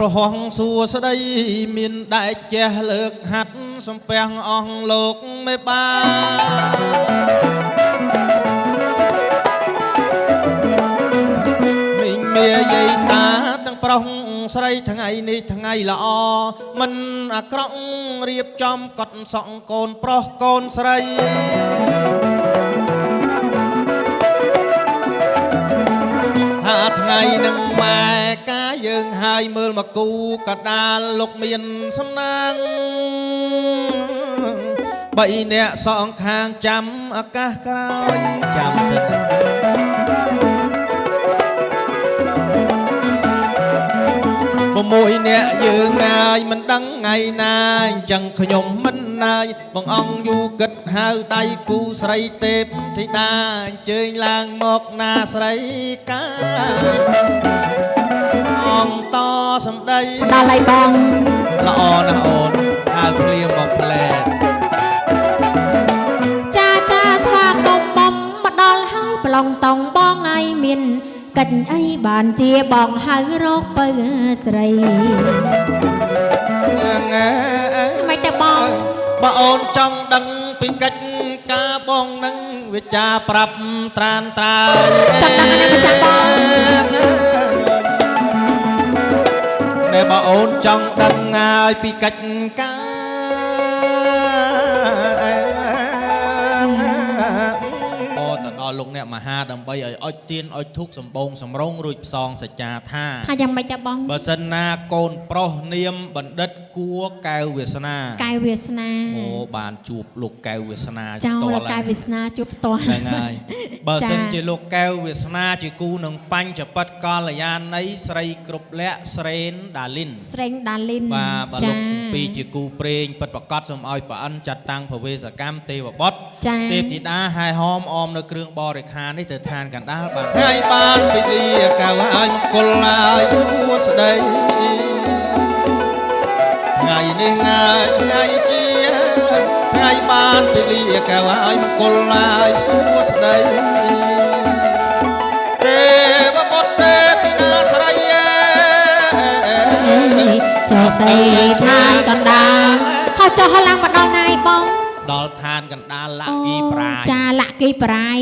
ប្រហោះសួស្ដីមានដែកចេះលើកហាត់សំពះអស់លោកមេបាមីងមាយាយតាទាំងប្រុសស្រីថ្ងៃនេះថ្ងៃល្អមិនអាក្រក់រៀបចំកត់សក់កូនប្រុសកូនស្រីហាថ្ងៃនឹងម៉ែកាយើងហើយមើលមកគូកដាលលោកមានសំណាង3នាក់សងខាងចាំឱកាសក្រោយចាំសិន6នាក់យើងងាយមិនដឹងថ្ងៃណាអញ្ចឹងខ្ញុំមិនណាយបងអង្គយូគិតហៅដៃគូស្រីទេពធីតាអញ្ជើញឡើងមកណាស្រីកាអង្គតសំដីដល់ហើយបងល្អណាស់អូនហៅភ្លាមមកផ្លែចាចាស្វាគមន៍បំមកដល់ហើយប្រឡងតង់បងឯងមានកិច្ចអីបានជាបងហៅរកពៅស្រីមិនតែបងបើអូនចង់ដឹងពីកិច្ចការបងនឹងវាចាប្រាប់ត្រានត្រាយចង់ដឹងណាចាបងណែបើអូនចង់ដឹងហើយពីកិច្ចការលោកអ្នកមហាដើម្បីឲ្យអុជទៀនអុជធូបសម្បូងសម្រងរួចផ្សងសច្ចាថាយ៉ាងម៉េចដែរបងបើសិនណាកូនប្រុសនាមបណ្ឌិតគួរកែវវាសនាអូបានជួបលោកកែវវាសនាចោលលោកកែវវាសនាជួបផ្ទាល់ហ្នឹងហើយបើសិនជាលោកកែវវាសនាជាគូនឹងបញ្ចពិតកល្យាណីស្រីគ្រប់លក្ខស្រេនដាលីនបាទបើលោកពីរជាគូព្រេងពិតប្រកបសូមឲ្យប្រអិនចាត់តាំងភវេសកម្មទេវបុត្រទេពធីតាហែហោមអមនៅគ្រឿងបរិខានេះទៅឋានកណ្ដាលបានថ្ងៃបានពិលីកៅឲ្យមង្គលឲ្យសួស្ដីថ្ងៃនេះថ្ងៃជាថ្ងៃបានពិលីកៅឲ្យមង្គលឲ្យសួស្ដីទេវបុត្រទេពធីតាស្រីចុះទៅឋានកណ្ដាលហោះចុះឡើងមកដល់ថ្ងៃបងដល់ឋានកណ្ដាលលក្ខីប្រាយចាលក្ខីប្រាយ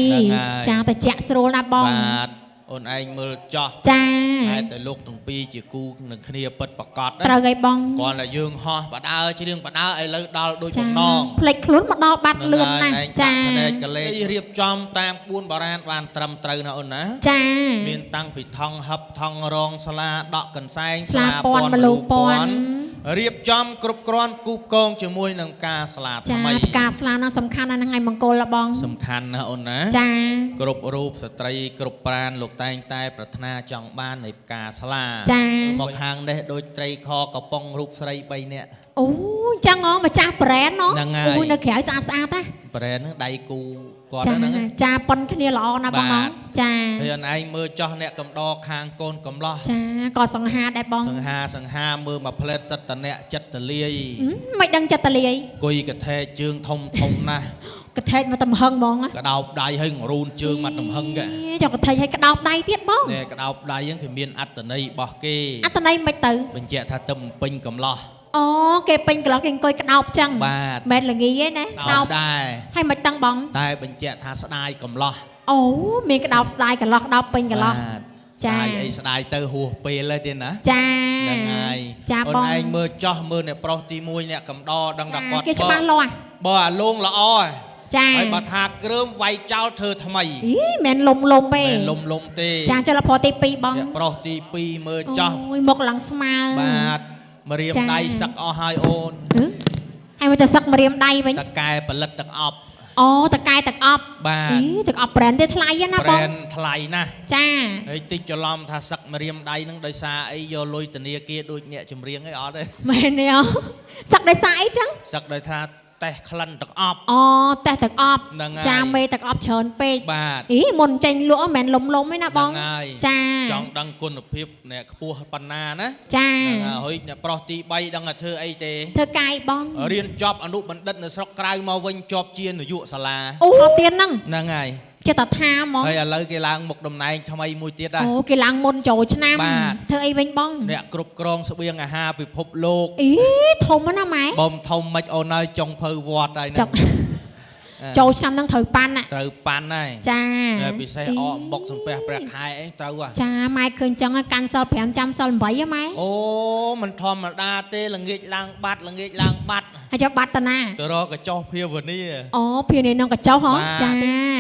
ចាតែជាក់ស្រួលណាបងបាទអូនឯងមើលចោះចាហើយតែលោកទាំងពីរជាគូនឹងគ្នាពិតប្រកបត្រូវហើយបងគាត់តែយើងហោះបដើច្រៀងបដើឥឡូវដល់ដូចបំណងផ្លេចខ្លួនមកដល់បាត់លឿនណាស់ចាភ្នែកកលេសរៀបចំតាម4បរានបានត្រឹមត្រូវណាអូនណាចាមានតាំងពីថងហឹបថងរងស្លាដកកន្សែងស្លាពាន់មលូពាន់រៀបចំគ្រប់គ្រាន់គូបកងជាមួយនឹងការស្លាថ្មីការស្លាណាសំខាន់ណាស់ថ្ងៃមង្គលបងសំខាន់ណាស់អូនណាចាគ្រប់រូបស្ត្រីគ្រប់ប្រានលោកតែងតែប្រាថ្នាចង់បាននៃផ្កាស្លាមកខាងនេះដូចត្រីខកំប៉ុងរូបស្រី3នាក់អូចឹងហ៎ម្ចាស់ប្រេនណអូនៅក្រៅស្អាតស្អាតណាប្រេនហ្នឹងដៃគូគាត់ហ្នឹងចាប៉ុនគ្នាល្អណាស់បងណងចាហើយអនឯងមើលចោះអ្នកកំដរខាងកូនកំឡោះចាក៏សង្ហាដែរបងសង្ហាមើលមកផ្លែតសិតតអ្នកចិត្តតលាយមិនដឹងចិត្តតលាយគួយកថេជើងធំណាស់កថេមកតំហឹងហ្មងកដោបដៃហើយរូនជើងមកតំហឹងកចុះកថេឲ្យកដោបដៃទៀតបងនេះកដោបដៃហ្នឹងគឺមានអត្តន័យរបស់គេអត្តន័យមិនទៅបញ្ជាក់ថាទៅពេញកំឡោះអូគេពេញកន្លោះគេអង្គុយកដោបចឹងបាទមិនល្ងីទេណាដោបដែរហើយមិនតឹងបងតែបញ្ជាក់ថាស្ដាយកំឡោះអូ អូមានក្តោបស្ដាយកន្លោះក្តោបពេញកន្លោះចាអីស្ដាយទៅហួសពេលហើយទៀតណាចាហ្នឹងហើយចាបងអូនឯងមើលចោះមើលអ្នកប្រុសទី1អ្នកកំដរដឹងតែគាត់គេច្បាស់លាស់បើអាលងល្អចាហើយបើថាគ្រើមវាយចោលធ្វើថ្មីអីមិនលំទេមិនលំទេចាចលផទី2បងអ្នកប្រុសទី2មើលចោះអូយមុខឡើងស្មើបាទម្រាមដៃសឹកអស់ហើយអូនហើយមកទៅសឹកម្រាមដៃវិញតកែផលិតទឹកអប់អូតកែទឹកអប់បាទទឹកអប់ប្រែនទេថ្លៃណាបងប្រែនថ្លៃណាស់ចាហើយតិចច្រឡំថាសឹកម្រាមដៃហ្នឹងដោយសារអីយកលុយធនាគារដូចអ្នកចម្រៀងអីអត់ទេមែនទេសឹកដោយសារអីចឹងសឹកដោយថាតេះក្លិនទឹកអប់អូតេះទឹកអប់ចាមេទឹកអប់ច្រើនពេកបាទអីមុនចេញលក់មិនលំទេណាបងចាចង់ដឹងគុណភាពអ្នកខ្ពស់ប៉ុណ្ណាណាចាហើយអ្នកប្រុសទី3ដឹងថាធ្វើអីទេធ្វើកាយបងរៀនចប់អនុបណ្ឌិតនៅស្រុកក្រៅមកវិញជាប់ជានាយកសាលាអូទៀតហ្នឹងហើយចិត្តថាហ្មងហើយឥឡូវគេឡើងមុខតំណែងថ្មីមួយទៀតដែរអូគេឡើងមុនចូលឆ្នាំធ្វើអីវិញបងអ្នកគ្រប់គ្រងស្បៀងអាហារពិភពលោកអីធំណាស់ម៉ែបំធំមិនអូនហើយចុងភៅវត្តហើយហ្នឹងចូលឆ្នាំហ្នឹងត្រូវប៉ាន់ត្រូវប៉ាន់ហើយចាពិសេសអកបុកសំពះព្រះខែអីត្រូវចាម៉ែឃើញចឹងកាន់សិល5ចាំសិល8ហ៎ម៉ែអូមិនធម្មតាទេល្ងាចឡើងបាត់ហើយចាំបាត់តាណាទៅរកកញ្ចោះភាវនាអូភាវនាក្នុងកញ្ចោះហ៎ចា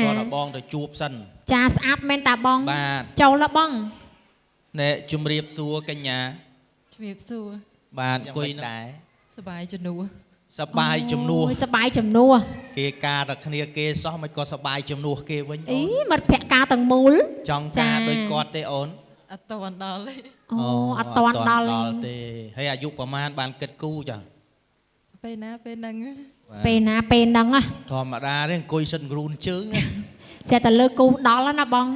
គាត់បងទៅជួបសិនចាស្អាតមែនតាបងបាទចូលបងណែជំរាបសួរកញ្ញាជំរាបសួរបាទអង្គុយដែរសប្បាយជំនួសសបាយជំនួសសបាយជំនួសគេការតែគ្នាគេសោះមិនក៏សបាយជំនួសគេវិញអូនអីមិត្តភក្តិការទាំងមូលចង់ការដូចគាត់ទេអូនអត់តន់ដល់ទេអូអត់តន់ដល់ទេហើយអាយុប្រហែលបានគិតគូចាពេលណាពេលហ្នឹងធម្មតាទេអង្គុយសិនគ្រូនជើងស្អាតតែលើគូដល់ណាបង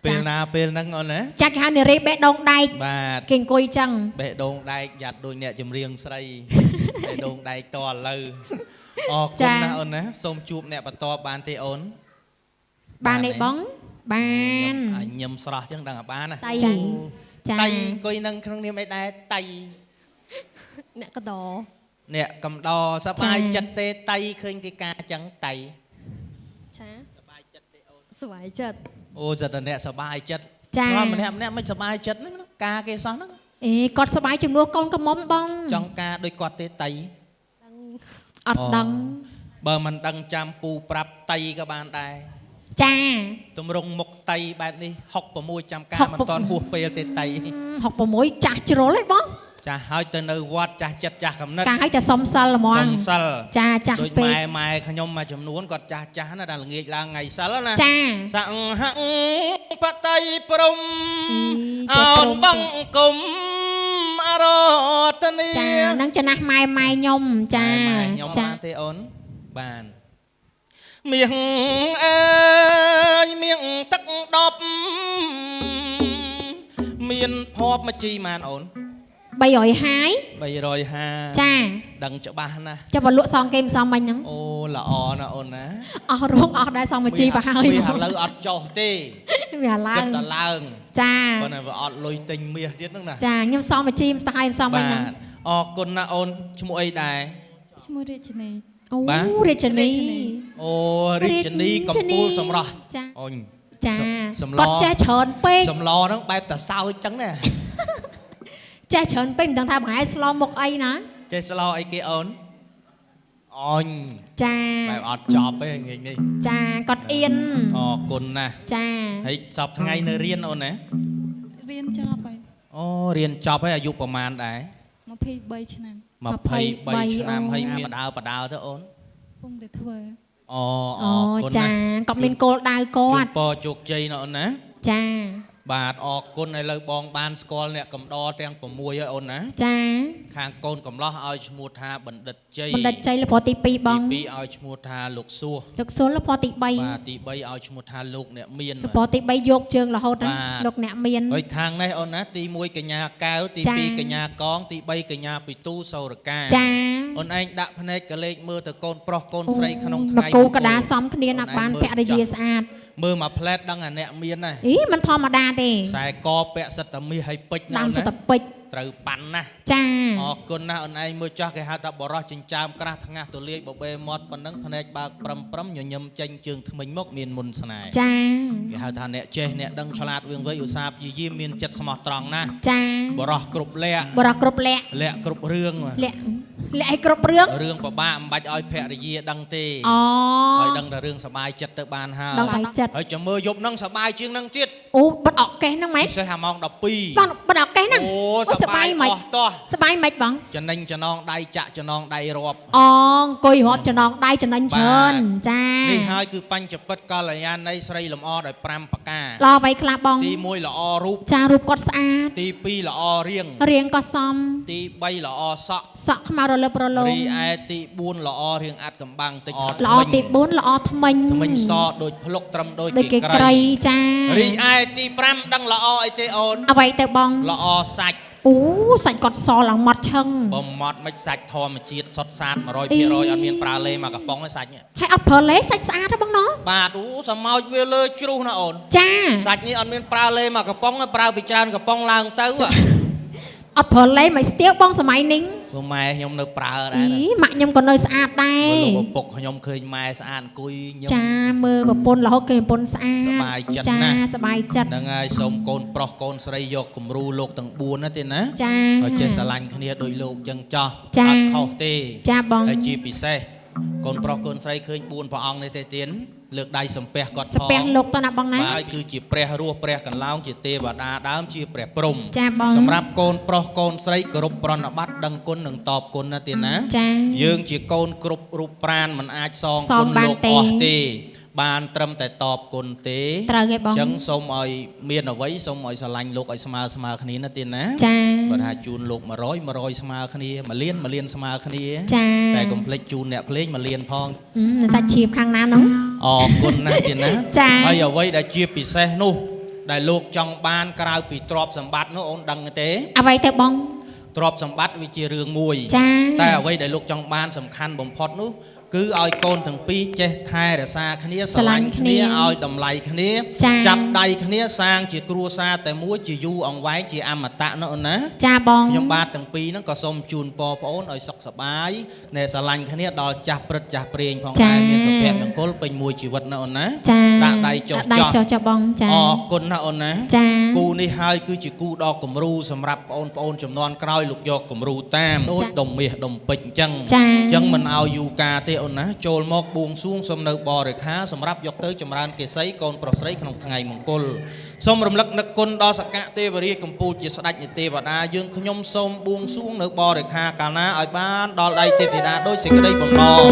ពេលណាពេលហ្នឹងអូនណាចាច់គេហៅនារីបេះដូងដែកបាទគេអង្គុយចឹងបេះដូងដែកយ៉ាត់ដូចអ្នកចម្រៀងស្រីបេះដូងដែកតឥឡូវអរគុណណាអូនណាសូមជួបអ្នកបន្តបានទេអូនបានទេបងបានញឹមស្រស់ចឹងដឹងអាបានណាតៃចាអង្គុយនឹងក្នុងនាមអីដែរតៃអ្នកកដោអ្នកកំដរសប្បាយចិត្តទេតៃឃើញគេការចឹងតៃចាសប្បាយចិត្តទេអូនសប្បាយចិត្តអូចិត្តតែអ្នកសប្បាយចិត្តចាម្នាក់មិនសប្បាយចិត្តហ្នឹងការគេសោះហ្នឹងអេគាត់សប្បាយជំនួសកូនកំមុំបងចង់ការដូចគាត់ទេតៃអត់ដឹងបើមិនដឹងចាំពូប្រាប់តៃក៏បានដែរចាទម្រង់មុខតៃបែបនេះ66ចាំការមិនតាន់ហួសពេលទេតៃ66ចាស់ជ្រុលហ៎បងចាស់ហើយទៅនៅវត្តចាស់ចិត្តចាស់កំណត់កាឲ្យតែសុំសិលហ្មងសុំសិលចាចាស់ពេកដូចម៉ែខ្ញុំមួយចំនួនគាត់ចាស់ណាដែលល្ងាចឡើងថ្ងៃសិលណាចាសង្ហៈបតៃព្រំអោនបង្គំអរតនីចានឹងចំណាស់ម៉ែខ្ញុំចាខ្ញុំបានទេអូនបានមៀងអើយមៀងទឹក10មានភ័ព្វមួយជីម៉ានអូន350ចាដឹងច្បាស់ណាស់ចាំបើលក់សងគេមិនសមមិញហ្នឹងអូល្អណាអូនណាអស់រងអស់ដែរសងមួយជីបើហើយវាឥឡូវអត់ចុះទេវាឡើងគិតតែឡើងចាប៉ុន្តែវាអត់លុយទិញមាសទៀតហ្នឹងណាចាខ្ញុំសងមួយជីមិនស្ដាយមិនសមមិញហ្នឹងអរគុណណាអូនឈ្មោះអីដែរឈ្មោះរាជនីអូរាជនីអូរាជនីកំពូលសម្រស់អូនចាគាត់ចេះច្រើនពេកសម្លហ្នឹងបែបតសើចចឹងណាចេះច្រើនពេកមិនដឹងថាប្រហែលស្លោមុខអីណាចេះស្លោអីគេអូនអូនចាបែបអត់ចប់ទេងាយនេះចាគាត់អៀនអរគុណណាស់ចាហើយសប្តាហ៍ថ្ងៃនៅរៀនអូនណារៀនចប់ហើយអូរៀនចប់ហើយអាយុប្រហែលដែរ23ឆ្នាំ23ឆ្នាំហើយមានបដើទៅអូនពងតែធ្វើអូអរគុណណាស់ចាគាត់មានគោលដៅគាត់ពរជោគជ័យណាអូនណាចាបាទអរគុណឥឡូវបងបានស្គាល់អ្នកកំដរទាំង6ហើយអូនណាចាខាងកូនកំឡោះឲ្យឈ្មោះថាបណ្ឌិតជ័យលពទី2បងទី2ឲ្យឈ្មោះថាលោកសួសលពទី3បាទទី3ឲ្យឈ្មោះថាលោកអ្នកមានលពទី3យកជើងរហូតណាលោកអ្នកមានហើយខាងនេះអូនណាទី1កញ្ញាកៅទី2កញ្ញាកងទី3កញ្ញាពិទូសោរកាចាអូនឯងដាក់ភ្នែកកលេចមើលទៅកូនប្រុសកូនស្រីក្នុងថ្ងៃគូកដាសំគ្នាណាបានភរិយាស្អាត mơ mà plét đang là nẹt miên này ý mình thò mà đa tê xài co bẹ sật tầm mi hay pích làm nè cho tập bịch từ bắn nè cha con na anh mới cho cái hạt đập bỏ ra trên trang cả thằng ngà tụi liệt bộ bê mót bắn nắng thằng này ba pram nhồi nhầm tranh trường mình mốc miền môn sài cha cái hạt thằng nẹt chơi nẹt đăng chlat vương với u sáp gì miền chật smart tròn nè ចា bỏ ra cục lẹ បរោះគ្រប់លក្ខ lẹ cục riêng mà លក្ខអីគ្រប់រឿង riêng bà ba bạch oi phe gì đăng tê អូ oi đăng là riêng sờ bài chật tới bàn ha ដល់តែចិត្ត oi chở mơ dục nâng sờ bài chương nâng tiết អូបិទអកកេះហ្នឹងម៉េច sẽ hàm mong đọc pi បងបិទអកកេះហ្នឹង ô អូ sờ សបាយ bài មិន to សបាយមិនបង cho nên cho non đay chạ cho non đay rọp អូអង្គុយរាប់ចំណងដៃចំណេញច្រើនចា នេះហើយគឺបញ្ចពិតកល្យាណនៃស្រីលំអដោយ5ប្រការ ល្អអ្វីខ្លះបង ទី1ល្អរូប ចារូបគាត់ស្អាត ទី2ល្អរាង រៀងក៏សម ទី3ល្អសក់ សក់ខ្មៅរលើបរលោង រីឯទី4ល្អរាងអាត់កំបាំងតិច ល្អទី4ល្អថ្មិញ ថ្មិញសដូចភ្លុកត្រឹមដូច ដូចគេ គេ ក្រ ក្រៃ ៃចា រីឯទី5ដឹងល្អអីទេអូន អ្វីទៅបង ល្អសាច់ អូសាច់គាត់សឡើងម៉ត់ឆឹង បំម៉ត់មិនសាច់ធម្មជាតិសុទ្ធសាធ 100% អត់មានប្រើលេមកកំប៉ុងទេសាច់នេះ ហើយអត់ប្រើលេសាច់ស្អាតទេបងណោះ បាទអូសមោចវាលើជ្រុះណាអូន ចា សាច់នេះអត់មានប្រើលេមកកំប៉ុងទេប្រើពីច្រើនកំប៉ុងឡើងទៅ អត់ប្រើលេមិនស្ទាវបងសម័យនេះ ព្រោះម៉ែខ្ញុំនៅប្រើដែរ អីម៉ាក់ខ្ញុំក៏នៅស្អាតដែរ លោកឪពុកខ្ញុំឃើញម៉ែស្អាតអង្គុយខ្ញុំ ចាមើលប្រពន្ធរហូតឃើញប្រពន្ធស្អាត សប្បាយចិត្ត ចា ណាស់ សប្បាយចិត្ត ហ្នឹងហើយសូមកូនប្រុសកូនស្រីយកគំរូលោកទាំង4ណាទេណា ចា ឲ្យចេះស្រឡាញ់គ្នាដោយលោកចឹងចោះ ចា អត់ខុសទេ ចាបង ហើយជាពិសេសកូនប្រុសកូនស្រីឃើញ4ព្រះអង្គនេះទេទៀនលើកដៃសំពះគាត់ ស្ពះលោកតើណាបងណា បាទគឺជាព្រះរស់ព្រះកន្លោងជាទេវតាដើមជាព្រះព្រំ ចាបង សម្រាប់កូនប្រុសកូនស្រីគោរពប្រណិប័តដឹងគុណនឹងតបគុណណាទៀនណា ចា យើងជាកូនគ្រប់រូបប្រានមិនអាចសង ស គុ ង ណ បាន លោក ទេ អស់ទេបានត្រឹមតែតបគុណទេ ត្រូវទេបង អញ្ចឹងសូមឲ្យមានអ្វីសូមឲ្យស្រឡាញ់លោកឲ្យស្មើគ្នាណាទៀនណា ចា បើថាជូនលោក100ស្មើគ្នា1លានស្មើគ្នា ចា តែកុំភ្លេចជូនអ្នកភ្លេង1លានផង សាច់ឈៀបខាងណានោះ អរគុណណាស់ទៀនណា ចា ហើយអ្វីដែលជាពិសេសនោះដែលលោកចង់បានក្រៅពីទ្រព្យសម្បត្តិនោះអូនដឹងទេ អ្វីទៅបង ទ្រព្យសម្បត្តិវាជារឿងមួយ ចា តែអ្វីដែលលោកចង់បានសំខាន់បំផុតនោះគឺឲ្យកូនទាំងពីរចេះថែរក្សាគ្នាស្រឡាញ់គ្នាឲ្យតម្លៃគ្នា ចា ចាប់ដៃគ្នាសាងជាគ្រួសារតែមួយជាយូរអង្វែងជាអមតៈនោះអូនណា ចាបង ខ្ញុំបាទទាំងពីរហ្នឹងក៏សូមជូនពរប្អូនឲ្យសុខសប្បាយណែស្រឡាញ់គ្នាដល់ចាស់ព្រឹទ្ធចាស់ព្រេងផងដែរមានសុភមង្គលពេញមួយជីវិតណាអូនណា ចា ដាក់ដៃចុះ ដៃ ចោះ ចុះបងចា អរគុណណាអូនណា ចា គូនេះហើយគឺជាគូដ៏គំរូសម្រាប់បងប្អូនចំនួនក្រោយលោកយកគំរូតាមដូចដុំមាសដុំពេជ្រអញ្ចឹង ចា អញ្ចឹងមិនឲ្យយូរកាលទេអូនណាចូលមកបួងសួងសូមនៅបរិខាសម្រាប់យកទៅចម្រើនកិសីកូនប្រុសស្រីក្នុងថ្ងៃមង្គលសូមរំលឹកនឹកគុណដល់សកៈទេវរាជកម្ពុជាជាស្ដេចនៃទេវតាយើងខ្ញុំសូមបួងសួងនៅបរិខាកាលណាឲ្យបានដល់ដៃទេពធីតាដោយសេចក្តីបំណង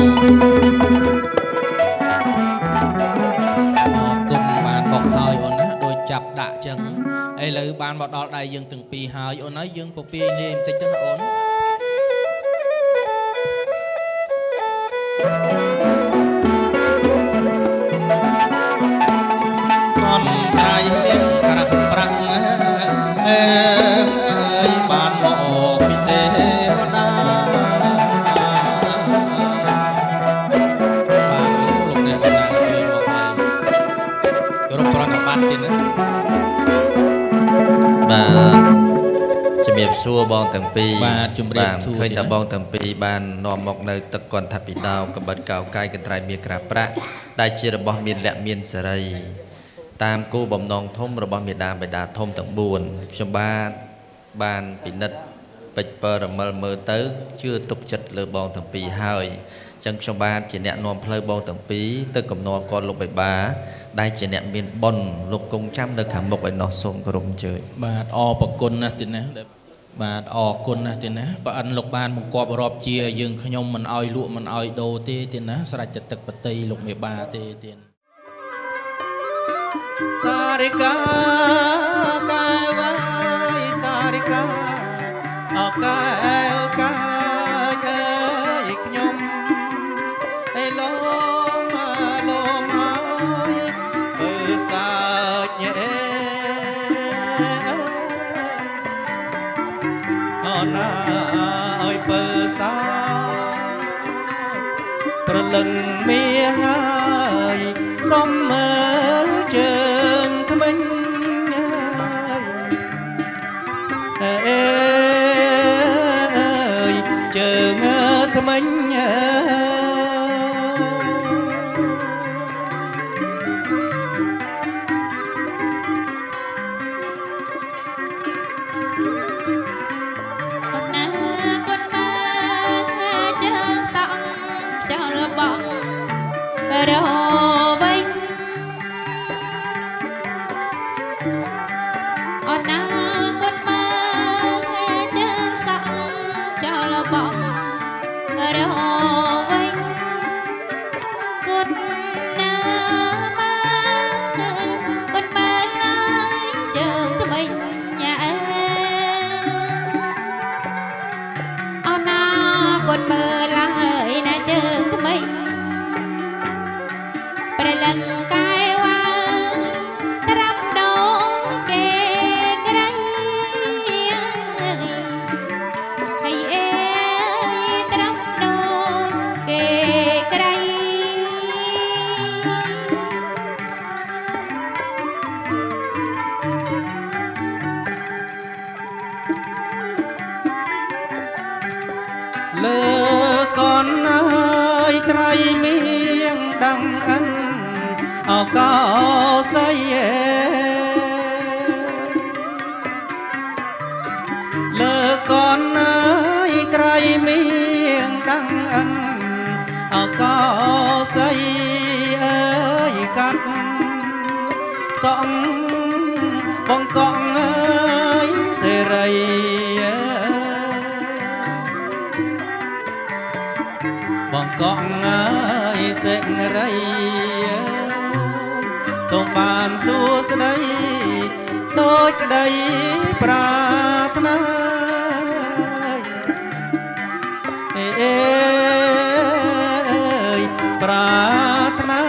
អរគុណបានបកហើយអូនណាដោយចាប់ដាក់ចឹងឥឡូវបានមកដល់ដៃយើងទាំងពីរហើយអូនហើយយើងពពាយលេបន្តិចទៅណាអូន con trai miếng cà prăng ơi bàn mộ bị tê na bàn lục này là nàng chơi một ngày cái rục prang bàn tin á bà chụp đẹp xua bong tầng pi bà chụp đẹp xua khơi ta bong tầng pi bàn nòm mọc nơi tật còn tháp bị đau cầm bật cào cay cái trai miếng cà prăng đại chia là bong miền lẹ miền sợi តាមគោបំណងធំរបស់មេដាបេដាធំទាំង4ខ្ញុំបានពិនិត្យពេចពរមលមើលទៅជឿទុកចិត្តលើបងទាំងពីរហើយអញ្ចឹងខ្ញុំបាទជាអ្នកនាំផ្លូវបងទាំងពីរទៅកំណត់គាត់លោកបេបាដែលជាអ្នកមានបុណ្យលោកគង់ចាំនៅខាងមុខឯណោះសូមគោរពអញ្ជើញបាទអរប្រគុណណាស់ទីណាបាទអរគុណណាស់ទីណាបើអិនលោកបានបង្គាប់រាប់ជាយើងខ្ញុំមិនអោយលក់មិនអោយដូរទេទីណាស្រេចតែទឹកបតីលោកមេបាទេទី Sarika kai vai sarika akai kai kai khnyom ai lom ai bơ sa nhẹ na ơi bơ saប្រលឹងមាងហើយសំមើ រវិញអូនណាកូនមើលជើងសក់ចោលបងរវិញកូនណាមើលកូនមើលហើយជើងថ្មីញ៉ាអូនណាកូនមើលហើយណាជើងថ្មីប្រលឹងកាយវ៉ាត្រាប់ដោគេក្រៃហើយអេត្រាប់ដោគេក្រៃលើកូនអើយក្រៃមៀងដឹងអិនអកោស័យលើកូនអើយក្រៃមៀងដឹងអិនអកោស័យអើយកាត់សងបងកងអើយសេរីបងកងអើយសេរីសូមបានសួស្ដីដោយក្ដីប្រាថ្នាអេប្រាថ្នា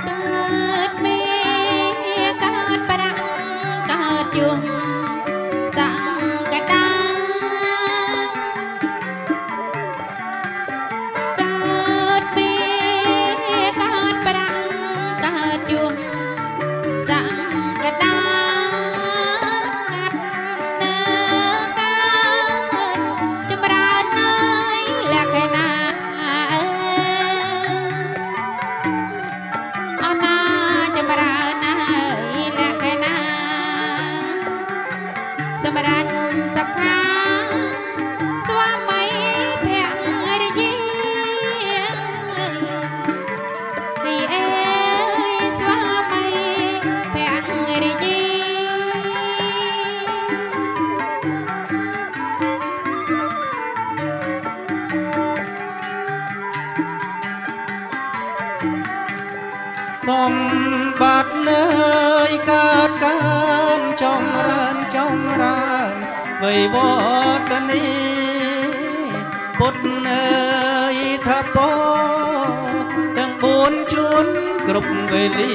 កើតមេកើតប្រាក់កើតយំសង្កតាកើតមេកើតប្រាក់កើតយំសង្កតាកាត់នៅកើតចម្រើនហើយលក្ខណៈអណាចម្រើនហើយលក្ខណៈសម្រាប់សុខាស្វាមីភរិយាហើយអេស្វាមីភរិយាសម្បត្តិនៅកើតកានចម្រើនវៃវត្តនីពុទ្ធអើយថាពោទាំង4ជួនគ្រប់វេលា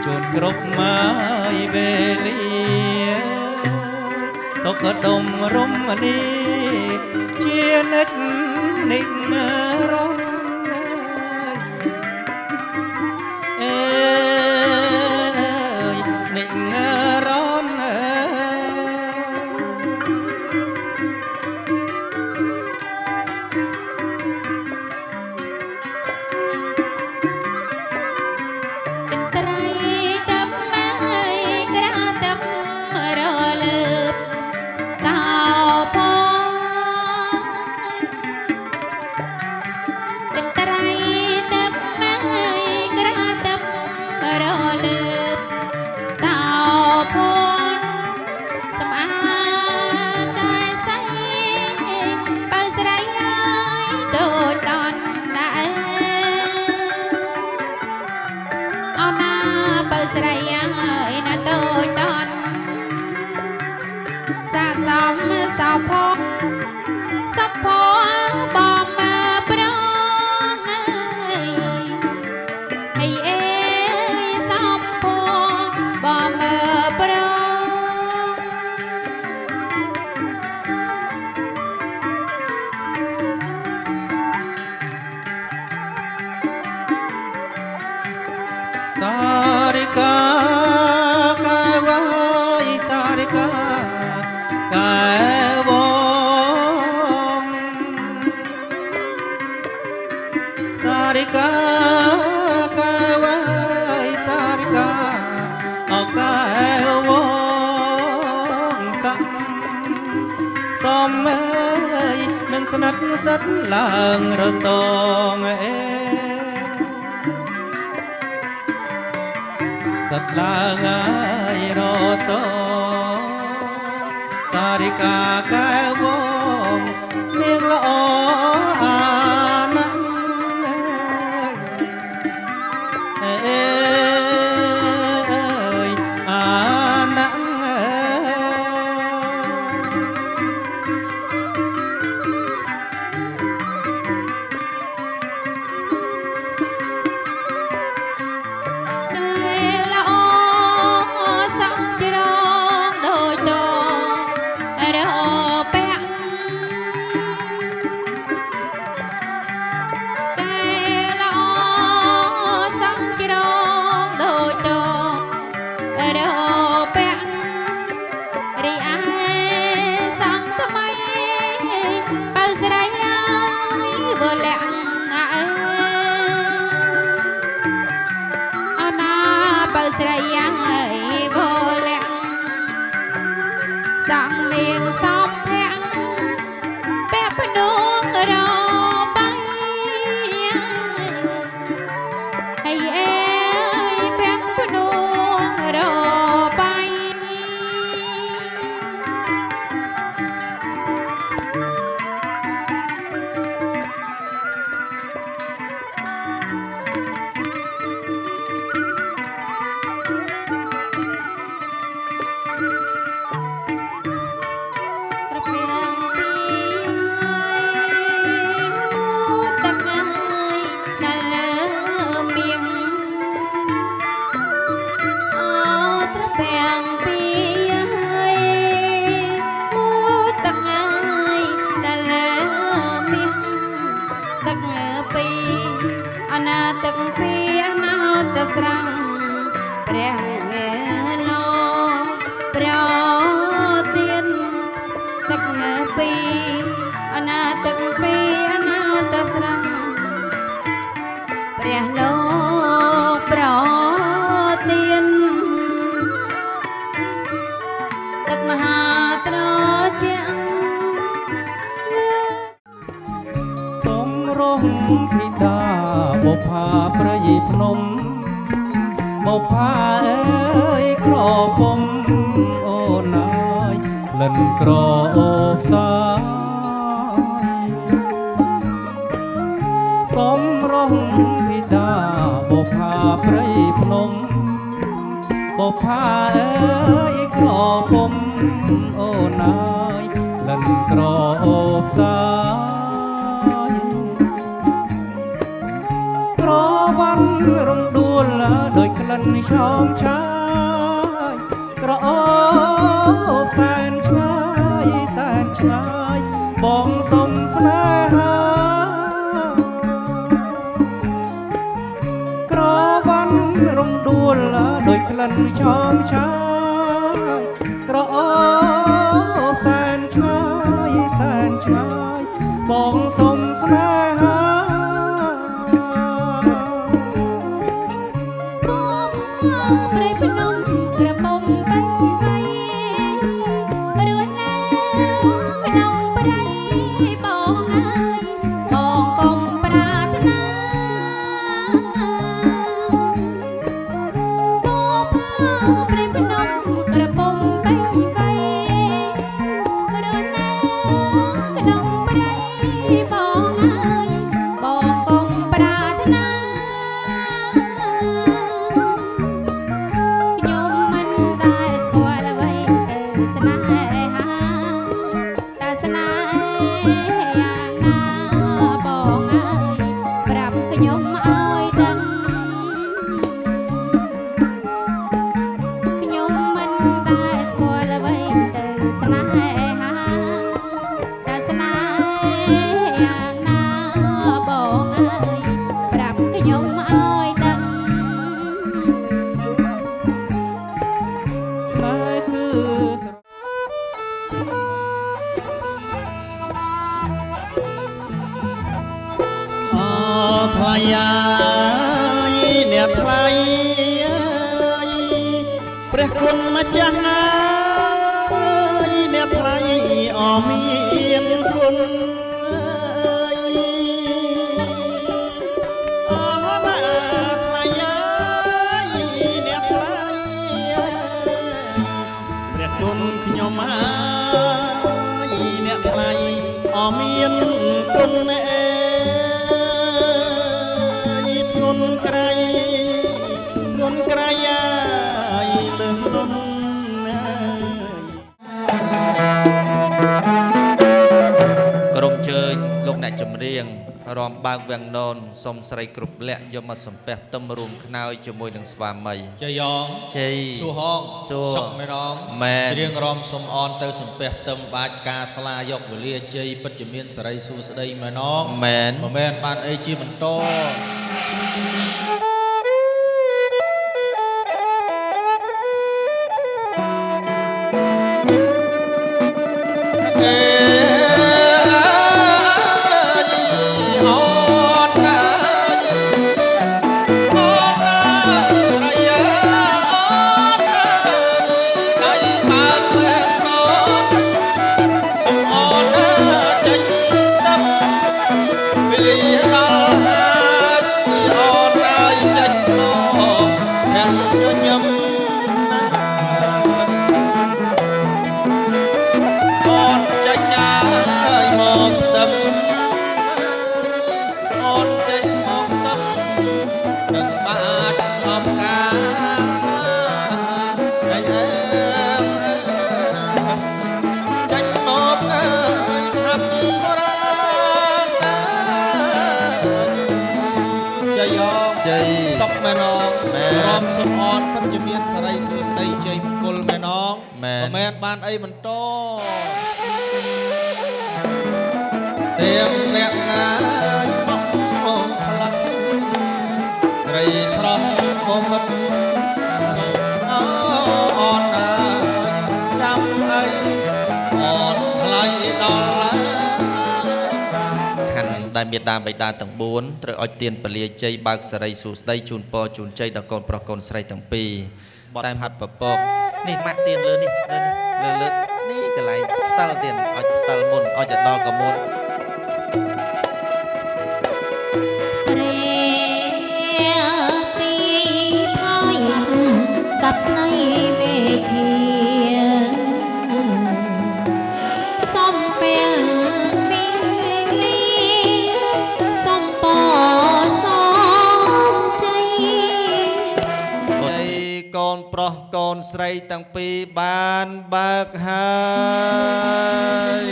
ជួនគ្រប់មកវេលាសុខដុមរមនីជានិច្ចនិរន្តរ៍អេនិរន្តរ៍កន្ត្រៃតបមកក្រៅតបរលើបសោផកន្ត្រៃតបមកក្រៅតបរលើបសោផសម្អាតកាយស្អីបើស្រីហើយដូចតនដែរអូនណាបើស្រីហើយណាដូចតនសាសំសោផសពបំប្រងហើយអេសពបំប្រង Sarika kawai sarika kawo កែវងសាក់សំអើយនឹងស្និទ្ធសិតឡើងរតងសិតឡើងហើយរតងសារិកាកែវងនាងល្អអាណាស់ធីតាបុប្ផាប្រយីភ្នំបុប្ផាអើយក្រពុំអូនអើយលិនក្រអូបសាសំរងធីតាបុប្ផាប្រយីភ្នំបុប្ផាអើយក្រពុំអូនអើយលិនក្រអូបសាវ៉ាន់រំដួលដោយក្លិនឆោមឆាយក្រអូបសែនឆ្ងាយសែនឆ្ងាយបងសុំស្នេហាក្រវ៉ាន់រំដួលដោយក្លិនឆោមឆាយក្រអូបសែនឆ្ងាយសែនឆ្ងាយបងសុំស្នេហាព្រៃភ្នំក្រពុំបាញ់វៃរស់នៅក្នុងព្រៃបងអើយបងកុំប្រាថ្នាព្រៃភ្នំក្រពុំបាញ់វៃរស់នៅក្នុងព្រៃបងអើយបងកុំប្រាថ្នាថ្លៃអ្នកថ្លៃព្រះ គុណម្ចាស់ណាយអ្នកថ្លៃអមានគុណអរណាថ្លៃអ្នកថ្លៃព្រះគុណខ្ញុំហើយអ្នកថ្លៃអមានគុណគុណក្រៃគុណក្រៃលើគុណក្រុមជើញលោកអ្នកចម្រៀងរំបើកវាំងននសុំស្រីគ្រប់លក្ខយកមកសំពះទឹមរួមខ្នើយជាមួយនឹងស្វាមីជ័យយ៉ងជ័យស៊ូហងសុកមេរងមែនរៀងរំសុំអនទៅសំពះទឹមបាច់ការស្លាយកវេលាជ័យពិតជាមានសេរីសួស្តីមែនងមែនមិនមែនបានអីជាបន្តសុកមែនងរំសុំអនពិតជាមានសេរីសួស្តីជ័យមង្គលមែនងមិនមែនបានអីបន្តទៀមអ្នកងាយមកផ្លាត់ស្រីស្រស់អមិតសូមអនណាចាំអីអនថ្លៃដល់ដែលមេដាបៃតាទាំង4ត្រូវអុជទៀនពលាជ័យបើកសេរីសួស្តីជូនពរជូនជ័យដល់កូនប្រុសកូនស្រីទាំងពីរតាមហាត់ប្រពកនេះម៉ាក់ទៀនលើនេះលើនេះកន្លែងផ្ដាល់ទៀនអុជផ្ដាល់មុនអុជដល់កមុនពីផាយកាត់នៃមេឃាសំពេលប្រុសកូនស្រីទាំងពីរបានបើកហើយ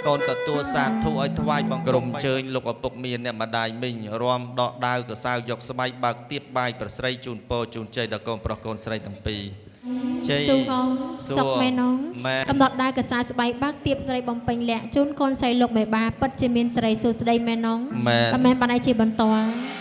កូនទទួលសាធុឲ្យថ្វាយបង្គំជើញលោកឪពុកមានអ្នកម្ដាយមីងរំដកដាវកសៅយកស្បៃបើកទៀបបាយប្រស្រីជូនពរជូនជ័យដល់កូនប្រុសកូនស្រីទាំងពីរជ័យសុកមែនងកំណត់ដាវកសៅស្បៃបើកទៀបស្រីបំពេញលក្ខជូនកូនស្រីលោកមេបាពិតជាមានសេរីសួស្តីមែនងមិនមែនបានឲ្យជាបន្តក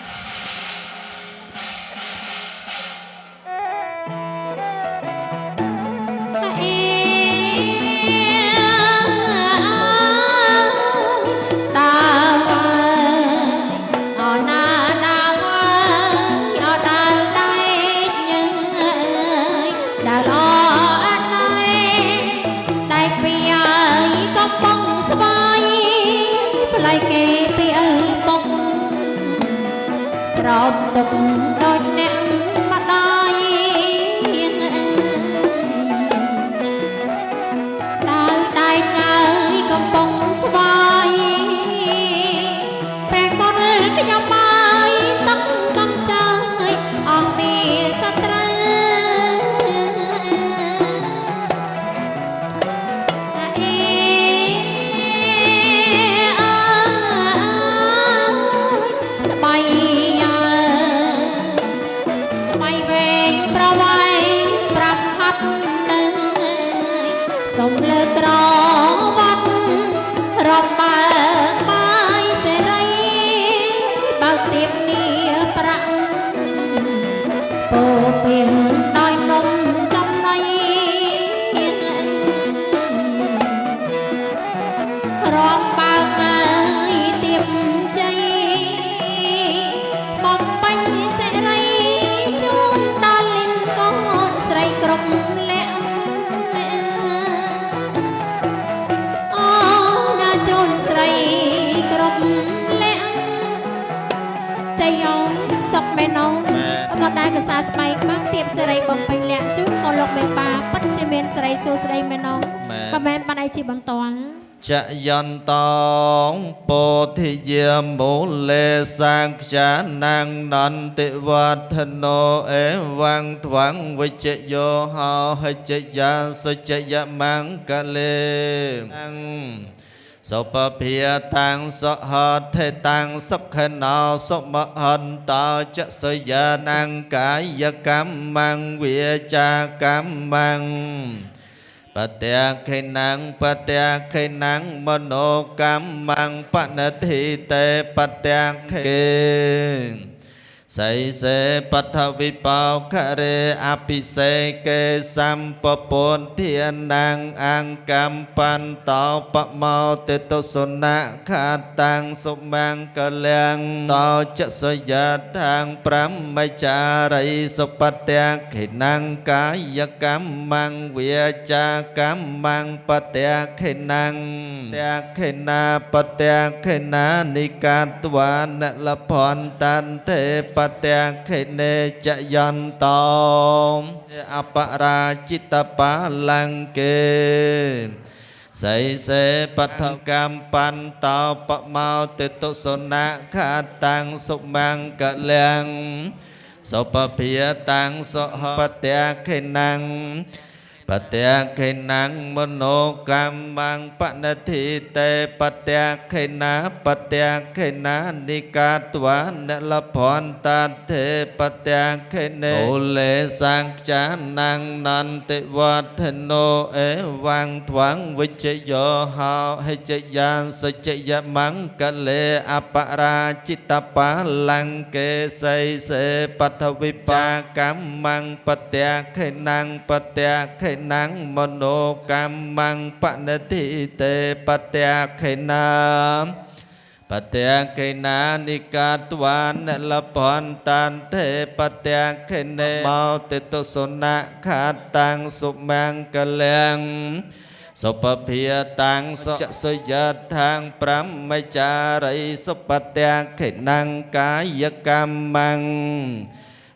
សេរីបំពេញលក្ខជូនក៏លោកមេបាពិតជាមានសេរីសួស្តីមែននងបើមែនបានអីជាបន្ទាល់ចយន្តងពោធិយាមូលេសាងខ្ចានាងនន្តិវធណោអេវងថ្វាំងវិជ្ជយោហោហិជ្ជយាសុជ្ជយមង្គលេសុពភាតាំងសហថេតាំងសុខណោសុមហន្តោចសយានាងកាយកម្មងវាចាកម្មងបត្យាខេណੰបត្យាខេណੰមโนកម្មੰបណធិតេបត្យាខេសៃសេបថវិបោខរេអភិសេកេសម្ពពនធានាងអង្គកម្មបន្តោបមោទិតសុណខាតាំងសុមង្គលាំងតោចសយតាំងប្រមចារីសុបត្យាខេណੰកាយកម្មੰវាចាកម្មੰបត្យាខេណੰតយាខេណាបត្យាខេណានិកាតវានលភន្តន្តេបត្យាខេនេចយន្តោអបរាជិតបាលង្កេសៃសេបថកម្មបន្តោបមោទិតសុណខាតាំងសុមង្គលាំងសុពភាតាំងសហបត្យាខេណੰបត្យាខេណੰមโนកម្មੰបណធិតេបត្យាខេណាបត្យាខេណានិកាតវានលភន្តតេបត្យាខេនេអូលេសាងខ្ចានាងនន្តិវធណោអេវងថ្វាំងវិជ្ជយោហោហិជ្ជយាសុជ្ជយមង្គលេអបរាជិតបាលង្កេសៃសេបថវិបាកម្មੰបត្យាខេណੰបត្យាខេណੰមโนកម្មੰបណធិតេបត្យាខេណាបត្យាខេណានិកាតវានលភន្តន្តេបត្យាខេនេមោទិតសុណខាតាំងសុមង្គលាំងសុពភាតាំងសុចសយថាងប្រមចារីសុបត្យាខេណੰកាយកម្មੰ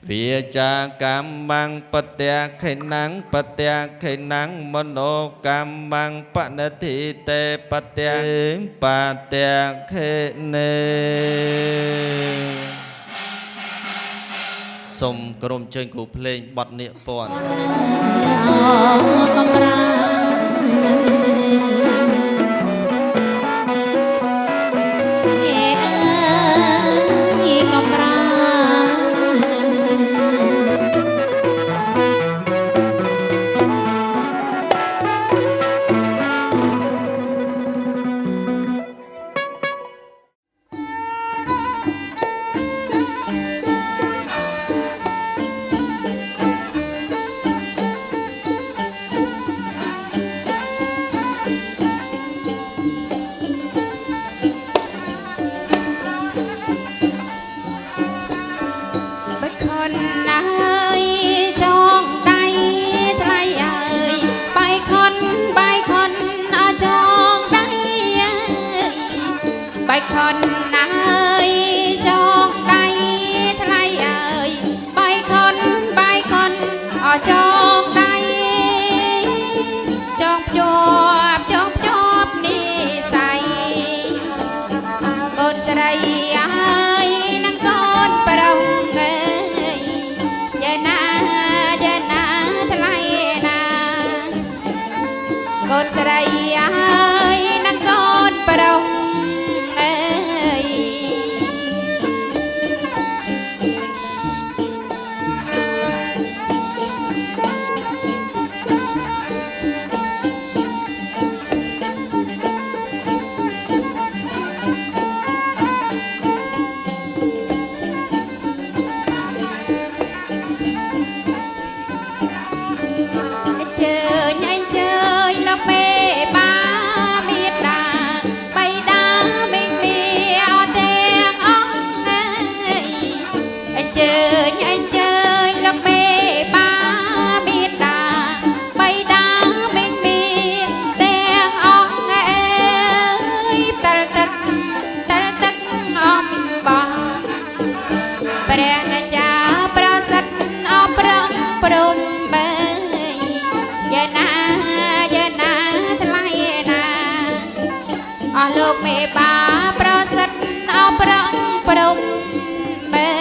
វាចាកម្មੰបត្យាខេណੰបត្យាខេណੰមโนកម្មੰបណធិតេបត្យាបត្យាខេនេសូមក្រុមជើងគូភ្លេងបទនាគពន្ធកំប្រា បើយាណាយាណាថ្លៃណាអស់លោកមេបាប្រសិទ្ធអោប្រងព្រំបើ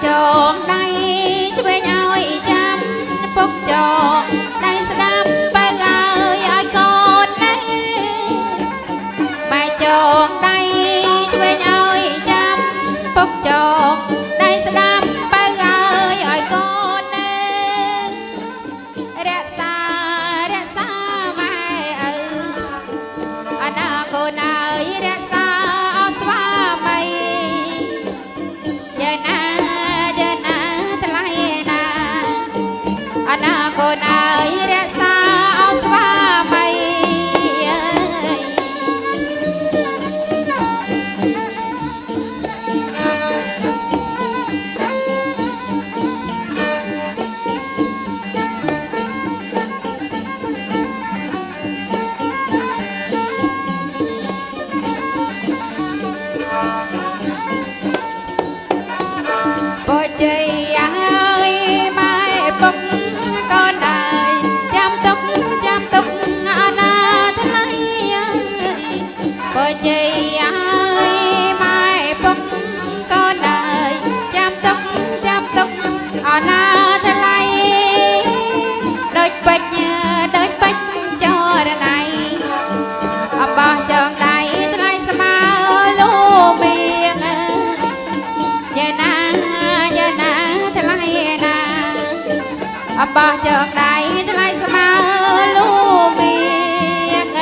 ចងដៃឆ្វេងឲ្យចាំពុកចងដៃស្ដាប់បើឲ្យកូននេះបែចងដៃឆ្វេងឲ្យចាំពុកចងដៃស្ដាប់បើឲ្យកូននេះរក្សាម៉ែឪអនាគតអើយរក្សាអស្វាមីយាណាអនាគតអើយរក្សាអស្វាមីបជ័យអើយម៉ែពុកអនាថ្លៃបើជ័យអើយម៉ែពុកក៏ដែរចាំទុកអនាថ្លៃដូចពេជ្រចរណៃអបោះចងដៃថ្លៃស្មើលូមៀងយាណាថ្លៃណាអបោះចងដៃថ្លៃស្មើលូមៀង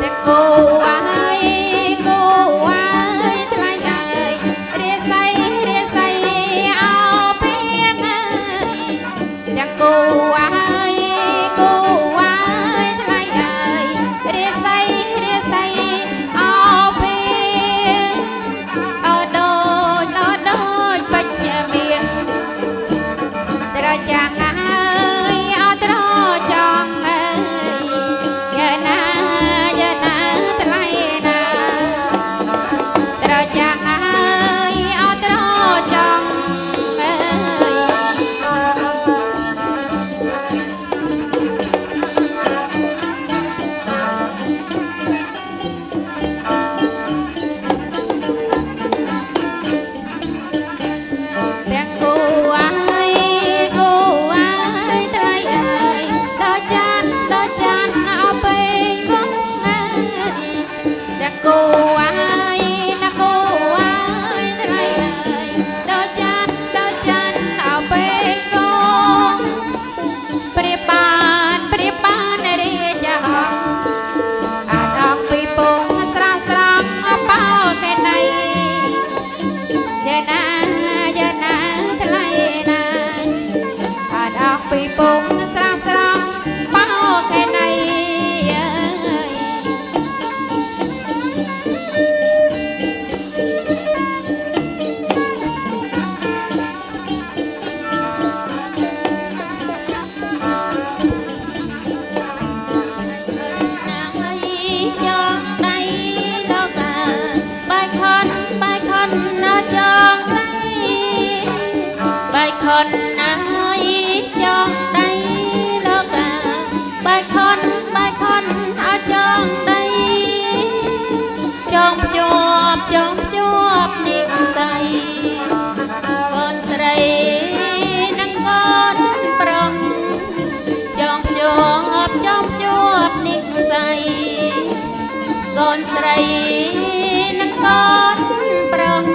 តែគូអើយថ្លៃអើយរាសីអោពីងអើយទាំងគូអើយថ្លៃអើយរាសីអោពីងអោដូចបច្ចមៀងត្រចាំងអើយអត់ត្រចង់អើយយាណាថ្លៃណាត្រចាំងអើយអត់ត្រចង់អើយទាំងគូអើយថ្លៃអើយដល់ចានអោពេលវងអើយទាំងគូអើយថ្លៃអើយដល់ចានអោពេលវងព្រាបានរាជហងអាចអងពីពងស្រស់អបោកែណៃយាណាថ្លៃណាអាចអងពីពងស្រស់បោកែណៃ នស្រីនឹងកូនប្រុស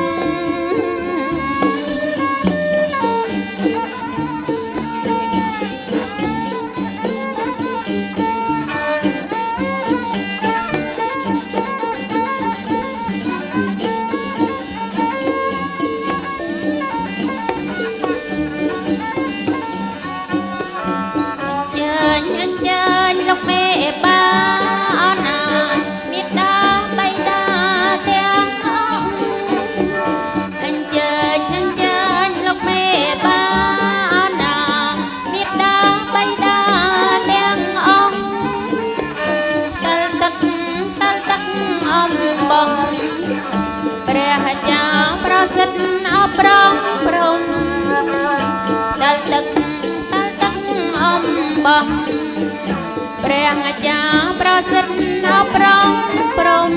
អញ្ជើញលោកមេបាណាមេដាបៃតាទាំងអស់អញ្ជើញលោកមេបាណាមេដាបៃតាទាំងអស់តលទឹកអំបងព្រះចាប្រសិទ្ធអប្រងព្រំតលទឹកអំបងព្រះអាចារ្យប្រសិទ្ធអប្រងព្រំ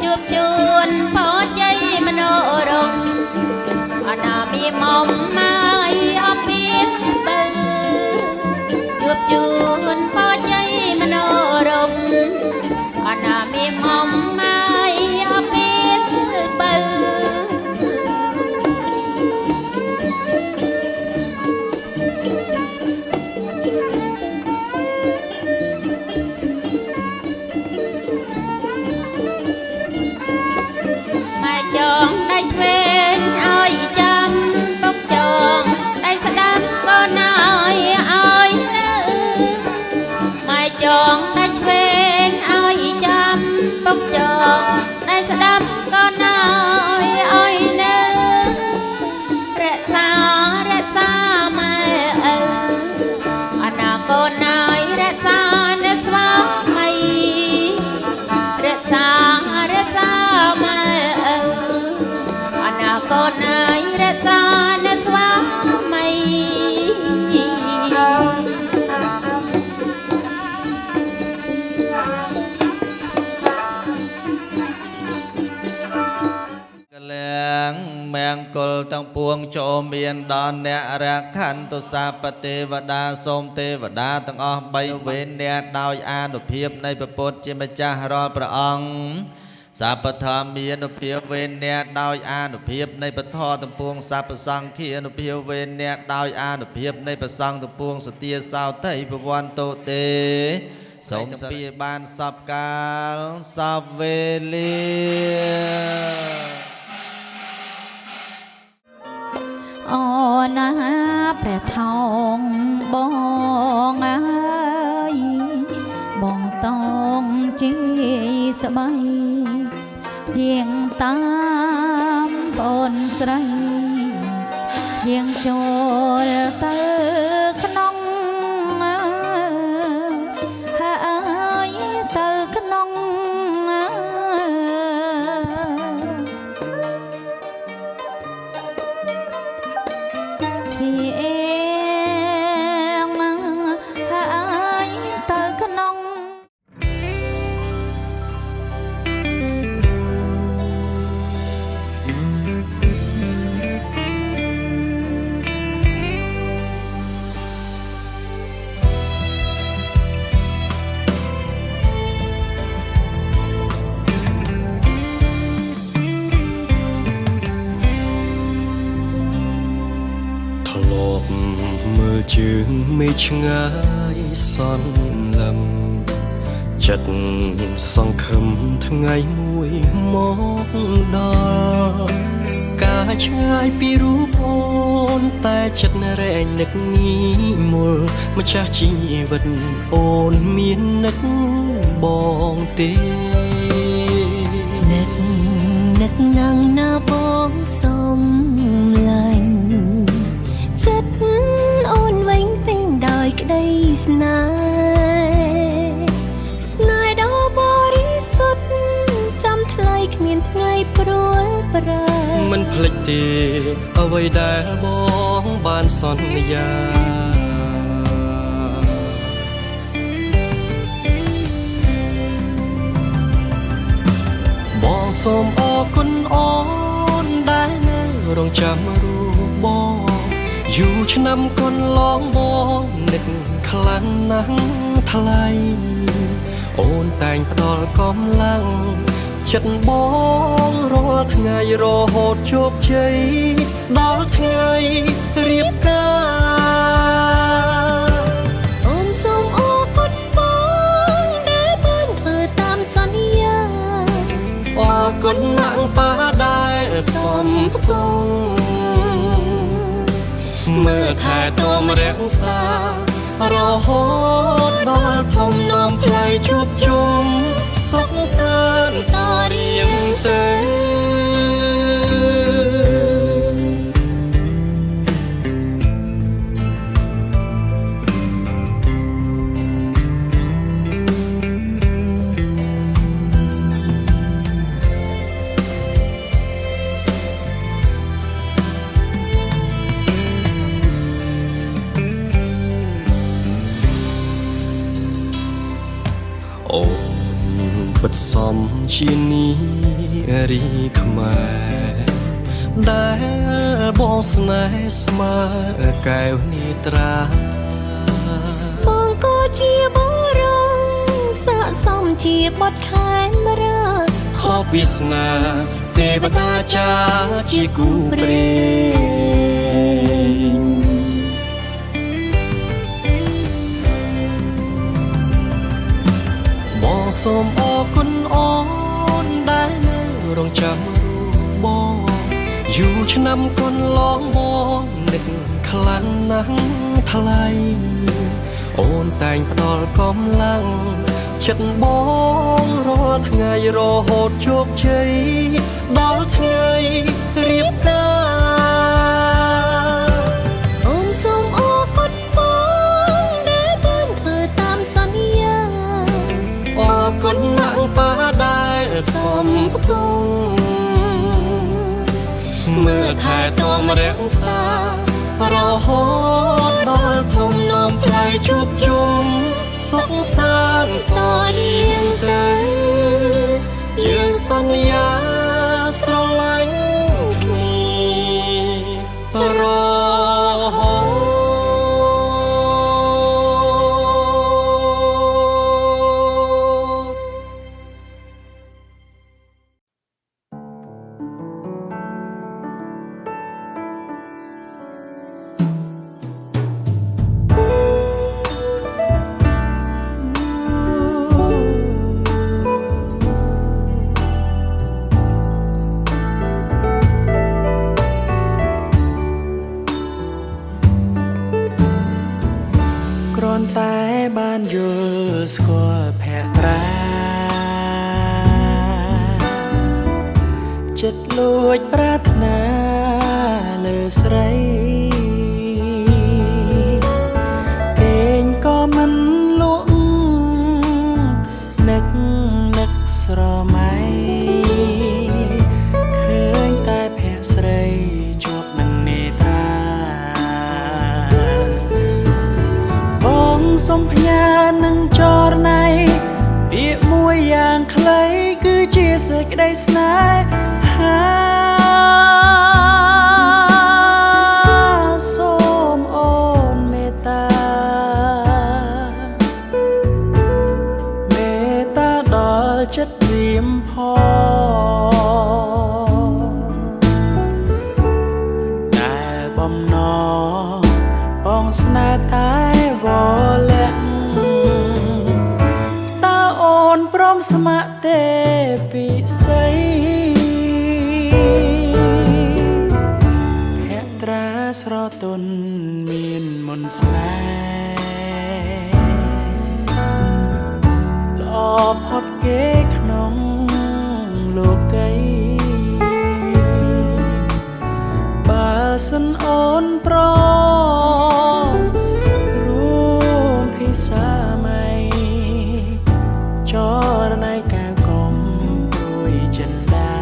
ជួបជួនផោជ័យមនោរម្យអនាមីមុំម៉ាយអពៀនបើជួបជួនផោជ័យមនោរម្យអនាមីមុំម៉ាយអពៀនបើได้ឆ្វេងឲ្យចាំទុកចងได้ស្ដាប់ក៏ណើយឲ្យនៅម៉ែចងได้ឆ្វេងឲ្យចាំទុកចងได้ស្ដាប់ក៏ណើយឲ្យនៅរក្សាម៉ែឪអនាគតណើយរក្សានៅស្វាមីរក្សាម៉ែឪកូនអើយរក្សានៅស្វាមីកលាំងមង្គលទាំងពួងចូលមានដល់អ្នករខន្តុសាបទេវតាសូមទេវតាទាំងអស់3វេនអ្នកដោយអានុភាពនៃព្រះពុទ្ធជាម្ចាស់រាល់ព្រះអង្គសាពធម្មានុភាពវេនអ្នកដោយអានុភាពនៃពធទាំងពួងសព្វសង្ឃានុភាពវេនអ្នកដោយអានុភាពនៃប្រសង្ឃទាំងពួងសទាសោតៃពវន្តោទេសូមសពាបានសពកាលសពវេលាអូណាព្រះថោងបងអើយបងតងជាស្បៃជាងតាមបងស្រីជាងចូលទៅក្នុងហើយទៅក្នុងជើងមេឆ្ងាយសន្លឹមចិត្តសង្ឃឹមថ្ងៃមួយមកដល់ការឆ្ងាយពីរូបអូនតែចិត្តរែងនឹកងីមល់ម្ចាស់ជីវិតអូនមាននឹកបងទេនឹកណាងណាបងសុំឡាញ់ គ្មានថ្ងៃព្រួលប្រែមិនភ្លេចទេអ្វីដែលបងបានសន្យាបងសូមអរគុណអូនដែលនៅរងចាំរូបបងយូរឆ្នាំកន្លងបងនឹកខ្លាំងណាស់ថ្លៃអូនតែងផ្ដល់កម្លាំងចិត្តបងរាល់ថ្ងៃរហូតជោគជ័យដល់ថ្ងៃរៀបការអូនសូមអរគុណបងដែលបានធ្វើតាមសន្យាអរគុណណាស់ប៉ាដែលសំផ្គងមើលថែទាំរក្សារហូតដល់ធំនាំផ្លូវជួបជុំសុខសាន្តតរៀងទៅអូពិតសំជានីរីខ្មែរដែលបងស្នេហ៍ស្មើកែវនេត្រាបងក៏ជាបរងស័ក្តិសមជាបុត្រខែមរាហោវាសនាទេវតាចាជាគូព្រេងបងសូមអរគុណអូនដែលនៅរងចាំរូបបងយូរឆ្នាំកន្លងបងនឹកខ្លាំងណាស់ថ្លៃអូនតែងផ្ដល់កម្លាំងចិត្តបងរាល់ថ្ងៃរហូតជោគជ័យដល់ថ្ងៃរៀបការអូនសូមអរគុណបងដែលបានធ្វើតាមសន្យាអរគុណណាស់ប៉ាដែលសំផ្គងមើលថែទាំរក្សារហូតដល់ធំនាំផ្លូវជួបជុំសុខសាន្តតរៀងទៅយើងសន្យាស្រឡាញ់គ្នារហូតគ្រាន់តែបានយល់ស្គាល់ភក្ត្រាចិត្តលួចប្រាថ្នាលើស្រីគេងក៏មិនលក់នឹកស្រមៃឃើញតែភក្ស្រីជាប់នឹងនេត្រាបងសុំផ្ញើនឹងចរណៃពាក្យមួយយ៉ាងខ្លីគឺជាសេចក្តីស្នេហាសូមអូនមេត្តាដល់ចិត្តរៀមផងដែលបំណងបងស្នេហ៍តែវលាក់តើអូនព្រមស្ម័គ្រទេពិសីភក្ត្រាស្រទន់មានមន្តស្នេហ៍ល្អផុតគេក្នុងលោកីបើសិនអូនព្រមរួមពិសាមៃចរណៃកែវកុំព្រួយចិនដា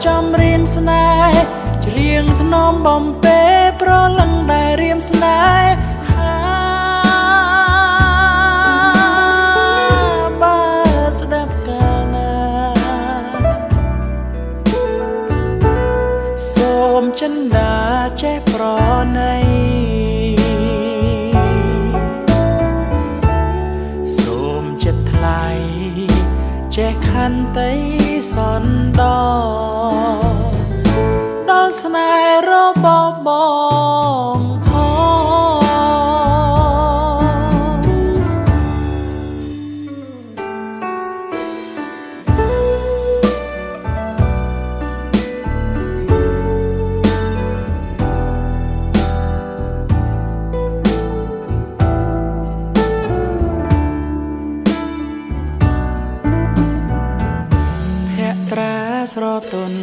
ចំរៀងស្នេហ៍ច្រៀងថ្នមបំពេប្រលឹងដែលរៀមស្នេហ៍បើស្ដាប់កាលណាសូមចិន្តាចេះប្រណីសូមចិត្តថ្លៃចេះខន្តីសន្តោដល់ស្នេហ៍របស់បងស្រទន់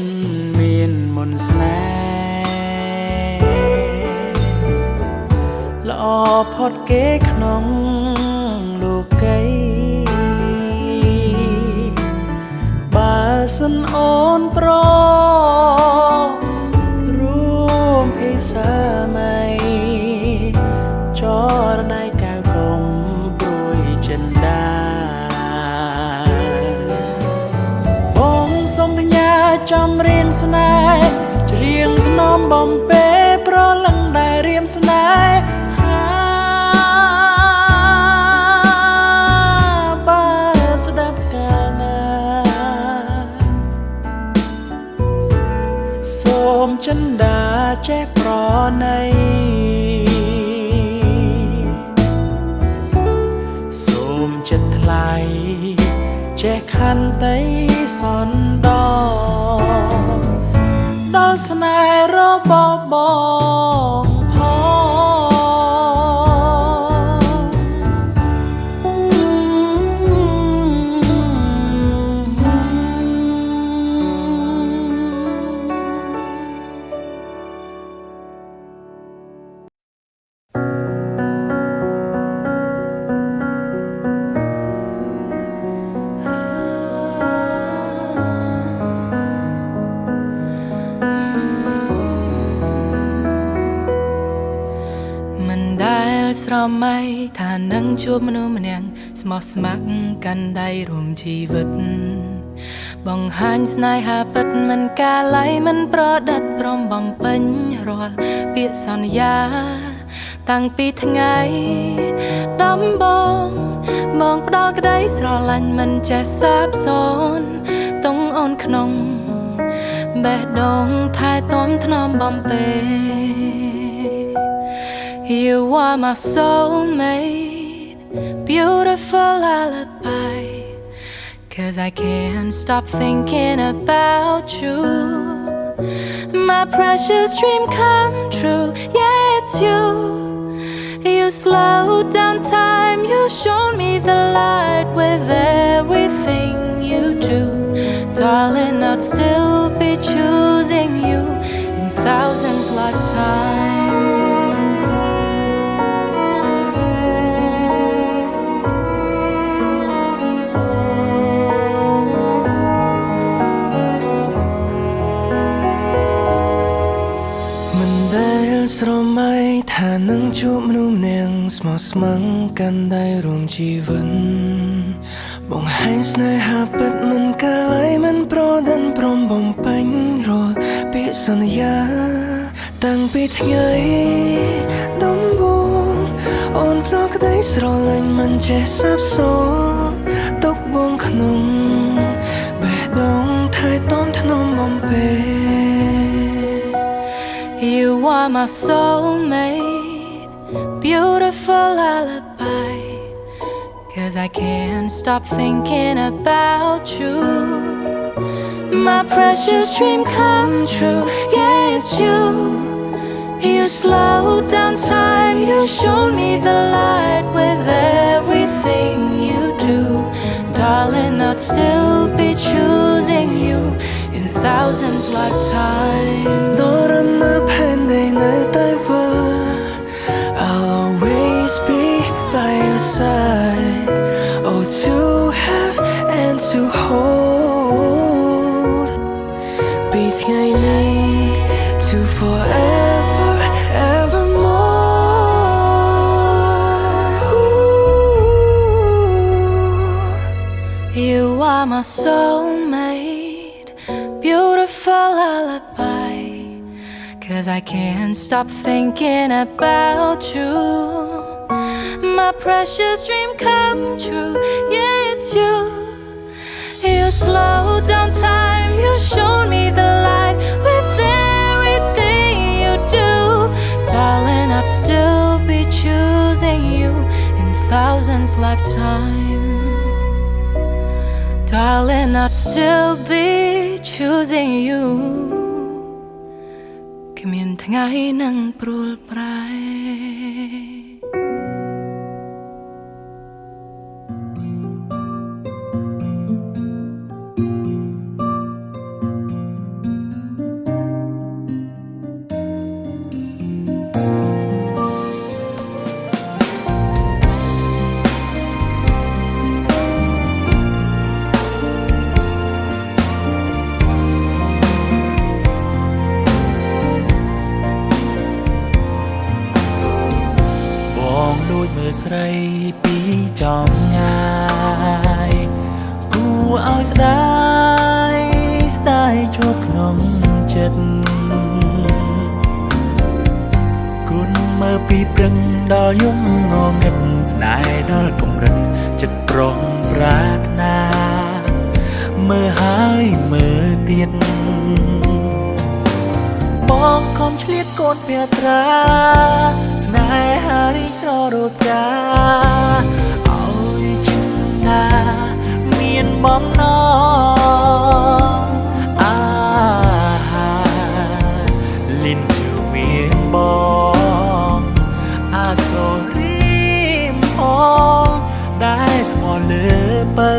មានមន្តស្នេហ៍ល្អផុតគេក្នុងលោកីបើសិនអូនប្ររួមភិសាម័យចរណៃកៅកុំព្រួយចិន្តាចំរៀងស្នេហ៍ច្រៀងថ្នមបំពេប្រលឹងដែលរៀមស្នេហ៍បើស្ដាប់កាលណាសូមចិន្តាចេះប្រណីសូមចិត្តថ្លៃចេះខន្តីសន្តោដល់ស្នេហ៍របស់បងស្រមៃថានឹងជួបមនុស្សម្នាក់ស្មោះស្ម័គ្រកាន់ដៃរួមជីវិតបង្ហាញស្នេហាពិតមិនកាឡៃមិនប្រឌិតព្រមបំពេញរាល់ពាក្យសន្យាតាំងពីថ្ងៃដំបូងបងផ្ដល់ក្តីស្រឡាញ់មិនចេះសាបសូន្យទងអូនក្នុងបេះដូងថែទាំថ្នមបំពេ You are my soulmate, beautiful lullaby. 'Cause I can't stop thinking about you. My precious dream come true, yeah it's you. You slowed down time, you showed me the light with everything you do. Darling, I'd still be choosing you in thousands lifetimes. Mình ស្រមៃថានឹងជួបមនុស្សម្នាក់ស្មោះស្ម័គ្រកាន់ដៃរួមជីវិតបង្ហាញស្នេហាពិតមិនកាឡៃមិនប្រដិនព្រមបំពេញរាល់ពាក្យសន្យាតាំងពីថ្ងៃដំបូងអូនផ្ដល់ក្តីស្រឡាញ់មិនចេះសាបសូន្យទុកបងក្នុងបេះដូងថែទាំថ្នមបំពេ You are my soulmate, beautiful lullaby. 'Cause I can't stop thinking about you. My precious dream come true, yeah it's you. You slowed down time, you showed me the light with everything you do. Darling, I'd still be choosing you in thousands lifetimes. I'll always be by your side. Oh, to have and to hold. Be are my soulmate, beautiful lullaby. 'Cause I can't stop thinking about you. My precious dream come true, yeah, it's you. You slowed down time, you showed me the light with everything you do. Darling, I'd still be choosing you in thousands lifetime. Darling, I'd still be choosing you. គ្មានថ្ងៃនឹងព្រួលប្រែ ស្រីពីចំងាយគួរឲ្យស្ដាយស្ដាយជាប់ក្នុងចិត្តគុណមើលពីព្រឹងដល់យំងងឹតស្នេហ៍ដល់កម្រិតចិត្តប្រុងប្រាថ្នាមើលហើយមើលទៀតបងខំឆ្លៀតកូនភត្រាស្នេហារីស្ររត់កាឲ្យចិនណាមានបំណងអាលិនជូមានបងអាសូរីមផងដែលស្មោះលើបើ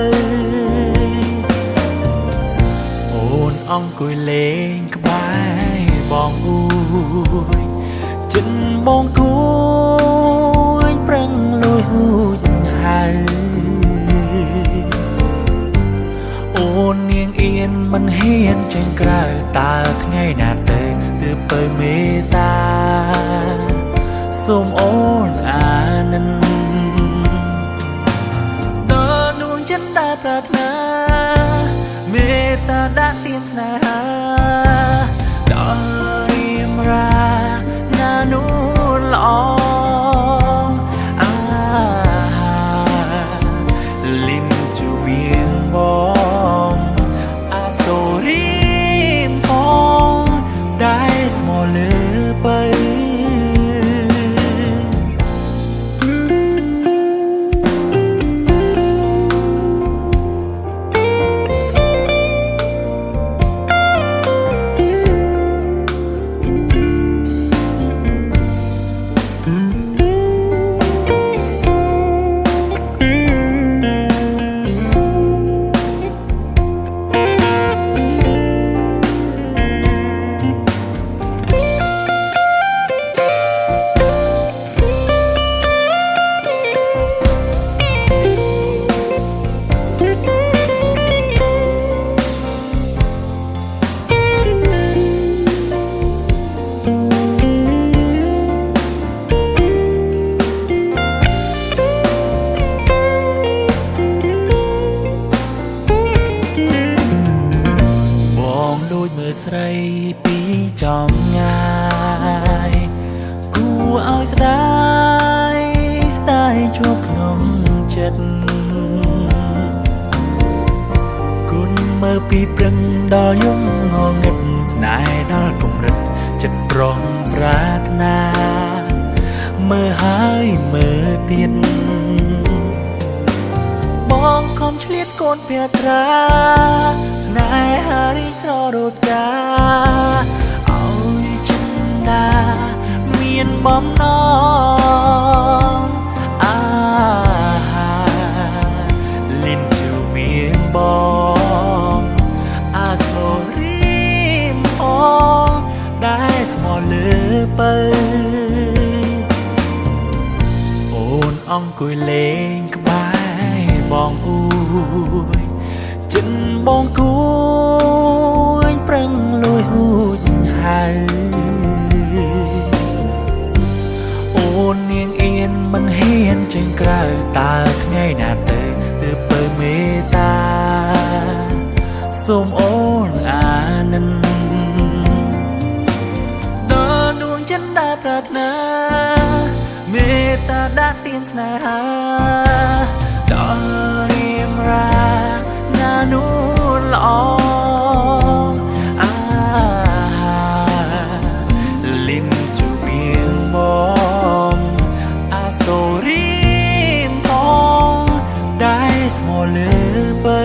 អូនអង្គុយលេងក្បែរបងអួយចិនបងគួយប្រឹងលួយហួចហើយអូននាងអៀនមិនហ៊ានចេញក្រៅតើថ្ងៃណាទៅទើបទៅមេត្តាសូមអូនអានិនដល់នួនចិនដែលប្រាថ្នាមេត្តាដាក់ទៀនស្នេហាដល់រៀមរាណានូនល្អលិនជូបៀងបងអាសូរីមផងដែលស្មោះលើបើស្រីពីចំងាយគួរឲ្យស្ដាយស្ដាយជាប់ក្នុងចិត្តគុណមើលពីព្រឹងដល់យំងងឹតស្នេហ៍ដល់កម្រិតចិត្តប្រុងប្រាថ្នាមើលហើយមើលទៀតបងខំឆ្លៀតកូនភត្រាស្នេហារីស្ររត់កាឲ្យចិនណាមានបំណងអាលិនជូមានបងអាសូរីមផងដែលស្មោះលើបើអូនអង្គុយលេងក្បែរបងអួយចិនបងគួយប្រឹងលួយហួចហើយអូននាងអៀនមិនហ៊ានចេញក្រៅតើថ្ងៃណាទៅទើបទៅមេត្តា នេហាដល់រៀមរាណានូនល្អលិនជួបៀងមកអាសូរីមផងได้ស្មោះលើបើ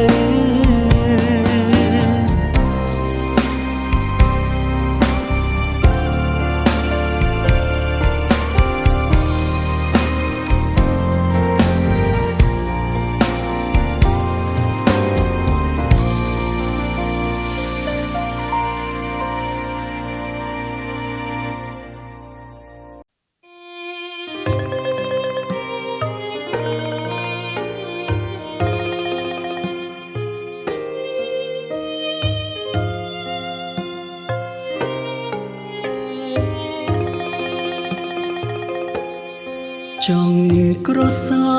ចង់ក្រសោ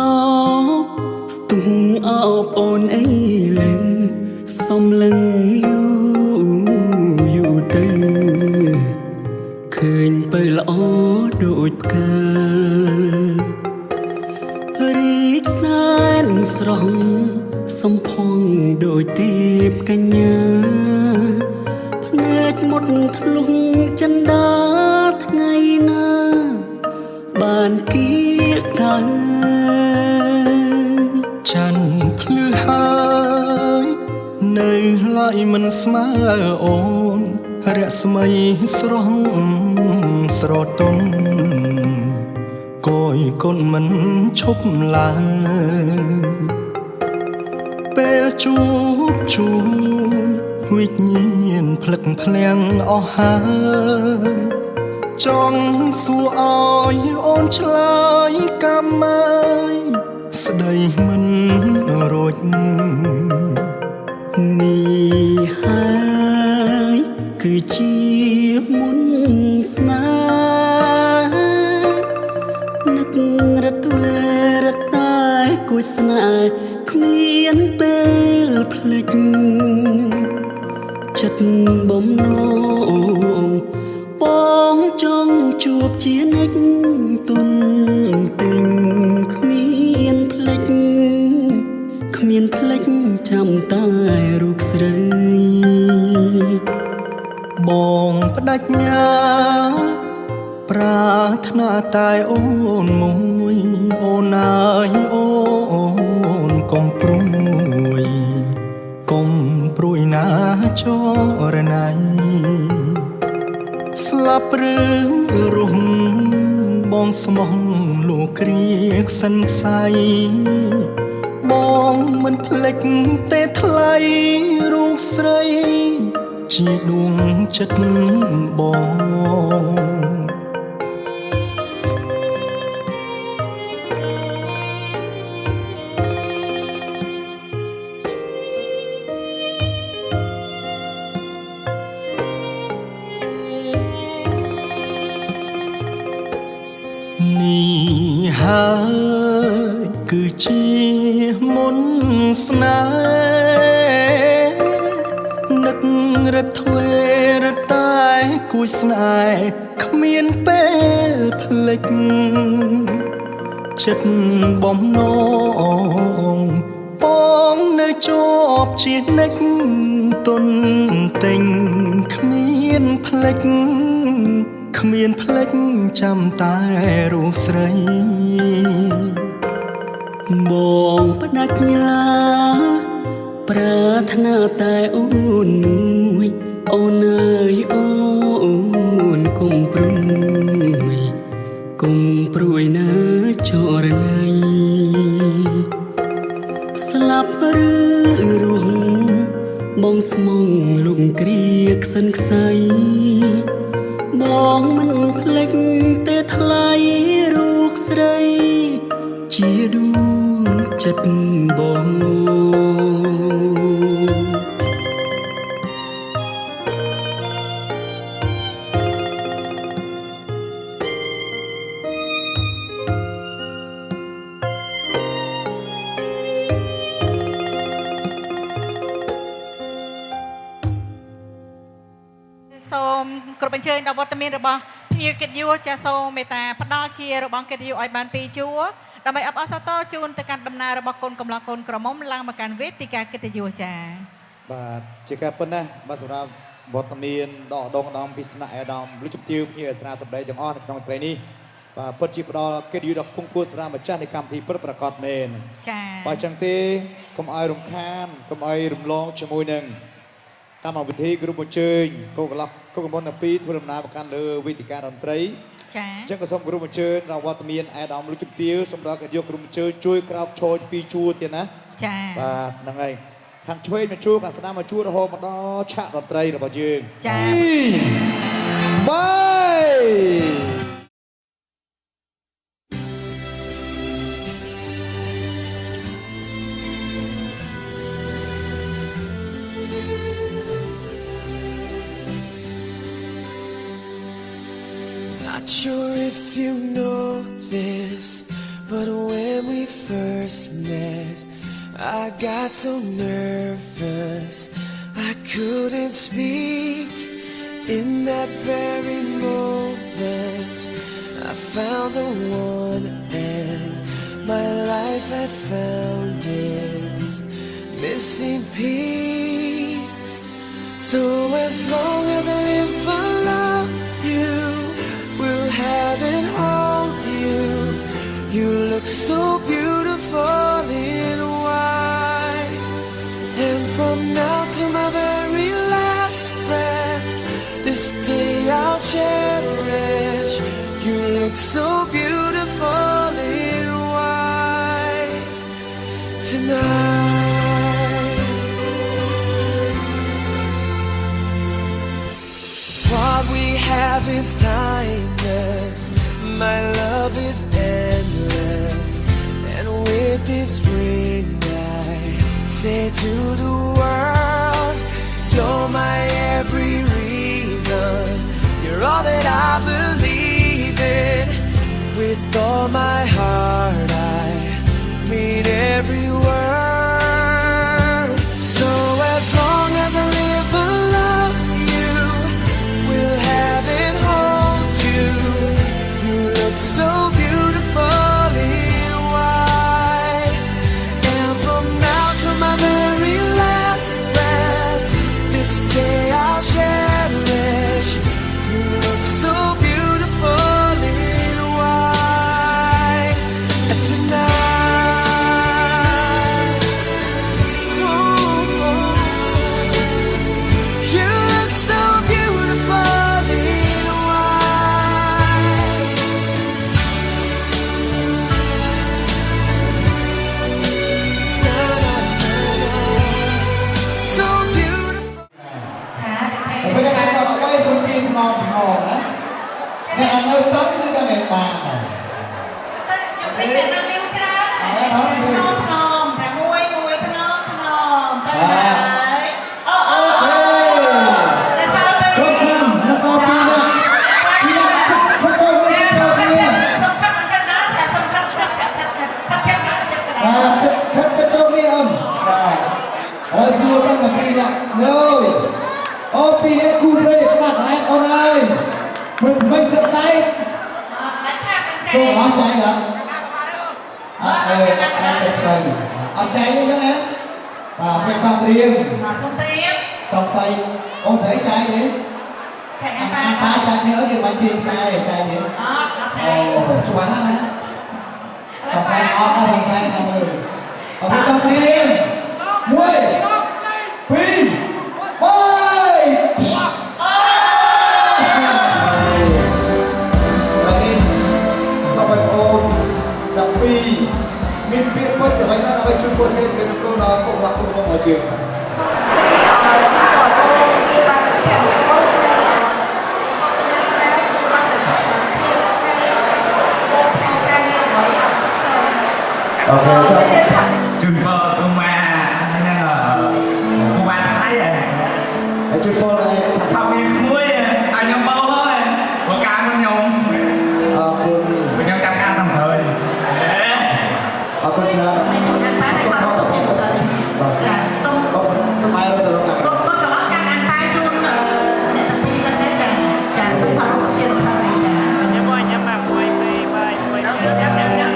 បស្ទុះអោបអូនអីលើសំលឹងយូរទៅឃើញបើល្អដូចផ្ការីកសានស្រស់សំផងដូចទេពកញ្ញាភ្នែកមុតធ្លុះចិន្តាថ្ងៃណាបានគៀកកាលច័ន្ទភ្លឺហើយនៅឡើយមិនស្មើអូនរស្មីស្រស់ស្រទន់គយកូនមិនឈប់ឡើយពេលជួបជុំវិញ្ញាណភ្លឹកភ្លាំងអស់ហើយចង់សួរឲ្យអូនឆ្លើយកម្មម៉ាយស្ដីមិនរួចនេះហើយគឺជាមុនស្នេហ៍នឹករត់វេរត់តែគួចស្នេហ៍គ្មានពេលភ្លេចចិត្តបំណងបងចង់ជួបជានិច្ចទុនទិញគ្មានភ្លេចគ្មានភ្លេចចាំតែរូបស្រីបងបដិញ្ញាប្រាថ្នាតែអូនមួយអូនអើយអូនកុំព្រួយកុំព្រួយណាចរណៃស្លាប់ឬរស់បងស្មោះលោកគ្រាក្សិនខ្សៃបងមិនភ្លេចទេថ្លៃរូបស្រីជាដួងចិត្តបងនេះហើយគឺជាមុនស្នេហ៍នឹករត់ធ្វេរត់តែគួចស្នេហ៍គ្មានពេលភ្លេចចិត្តបំណងបងនៅជាប់ជានិច្ចទុនទិញគ្មានភ្លេចគ្មានភ្លេចចាំតែរូបស្រីបងបដិញ្ញាប្រាថ្នាតែអូនមួយអូនអើយអូនកុំព្រួយកុំព្រួយណាចរណៃស្លាប់ឬរស់បងស្មងលំគ្រាក្សិនខ្សៃបងមិនភ្លេចទេថ្លៃរូបស្រីជាដួងចិត្តបង គ្រប់អញ្ជើញដល់វត្តមានរបស់ភ្ញៀវកិត្តិយសចាសូមមេត្តាផ្ដល់ជារបងកិត្តិយសឲ្យបានពីជួរ ដើម្បីអបអរសាទរជូនទៅកាន់ដំណើររបស់កូនកំឡោះកូនក្រមុំឡើងមកកាន់វេទិកាកិត្តិយសចា បាទជាការប៉ុណ្ណាបាទសម្រាប់វត្តមានដកដងដំពីស្នាក់អាដាមលុចជំទាវភ្ញៀវអាសនាតំដីទាំងអស់នៅក្នុងព្រៃនេះបាទពិតជាផ្ដល់កិត្តិយសដល់ភូមិគួរសម្រាប់ម្ចាស់នៃកម្មវិធីពិតប្រាកដមែន ចា បាទចឹងទេកុំឲ្យរំខានកុំឲ្យរំលងជាមួយនឹងកម្មវិធីក្រុមអញ្ជើញកូនកន្លះកូនកំមុនទាំងពីរធ្វើដំណើរមកកាន់លើវេទិកាតន្ត្រី ចា ចឹងក៏សូមក្រុមអញ្ជើញដល់វត្តមានអាដាមលុចជំទាវសម្រាប់យកក្រុមអញ្ជើញជួយក្រោកឈរពីរជួរទៀតណា ចា បាទហ្នឹងហើយខាងឆ្វេងមកជួរខាងស្ដាំមកជួររហូតមកដល់ឆាកតន្ត្រីរបស់យើង ចា បាយ Not sure if you know this, but when we first met, I got so nervous I couldn't speak. In that very moment, I found the one, and my life had found its missing piece. So as long as I live, I love you, will have and hold you. You look so beautiful in white, and from now to my very last breath, this day I'll cherish. You look so beautiful in white tonight. What we have is timeless, my love is endless, and with this ring I say to the world, you're my every reason, you're all that I believe in. With all my heart I mean every word. So as long as I live, I love you, will have and hold you. You look so beautiful in white, and from now to my very last breath, this day I'll cherish. You look so beautiful in white tonight. Ooh, you look so beautiful in white. Na, na, na, na. So beautiful. តែពេលខ្ញុំដល់ដើម្បីសុំទានក្នុងចំណងណាអ្នកអត់នៅតឹងគឺដល់តែបានដែរ តែខ្ញុំពេញអ្នកនាងច្រើន អើដល់មួយ ភ្នំតែមួយភ្នំទៅហើយអូអូ អូ តែសល់ទៅ គ្រប់សាំណាសោពីណាពីណាចិត្តខុសទៅវិញទៅគ្នា សំខាន់មិនទៅណាតែសំខាន់ចិត្តចិត្តចិត្តចិត្តចិត្ត បាទចិត្តខិតចិត្តទៅគ្នាបាទហើយសួរសិនតែពីរនាក់ណូយអូពីរនាក់គូព្រៃច្បាស់ដែរអូនអើយមិនសិតតែ មិនថាមិនចែ គូអត់ចៃអត់អត់អើយអត់ចៃទៅត្រូវអត់ចៃទេចឹងណាបាទពេលតត្រៀម សុំត្រៀម សង្ស័យអូនស្រីចៃទេ ចែក អា ឲ្យ ប៉ាចៃគ្នាគេបាញ់ទៀងខ្សែចៃទេ អត់អត់ អូច្បាស់ណាស់សង្ស័យអត់ដល់សង្ស័យថាមើលអត់តត្រៀម1 2 3 សូមឲ្យបង12មានពាក្យពេចន៍អ្វីណាដើម្បីជួយពលជ័យសម្រាប់គោលដល់ពុករបស់គុំរបស់យើង អូខេចាជូនពរគុំម៉ាហ្នឹងគុំម៉ាថ្លៃហើយជូនពរដែរឆាប់មានក្មួយឲ្យខ្ញុំបោហើយព្រោះការខ្ញុំអរគុណខ្ញុំចាំការតាមហើយអរគុណច្រើនសូមខំដល់សិស្សបាទសូមស្មារតីទៅរកការ កូនកន្លងការអានប៉ាយជូនអ្នកទាំងពីរសិនទេចាចាសូមថតរូបជាលោកសាស្ត្រចា ញ៉ាំមកញ៉ាំមកមួយពេលបាយមួយញ៉ាំញ៉ាំញ៉ាំញ៉ាំ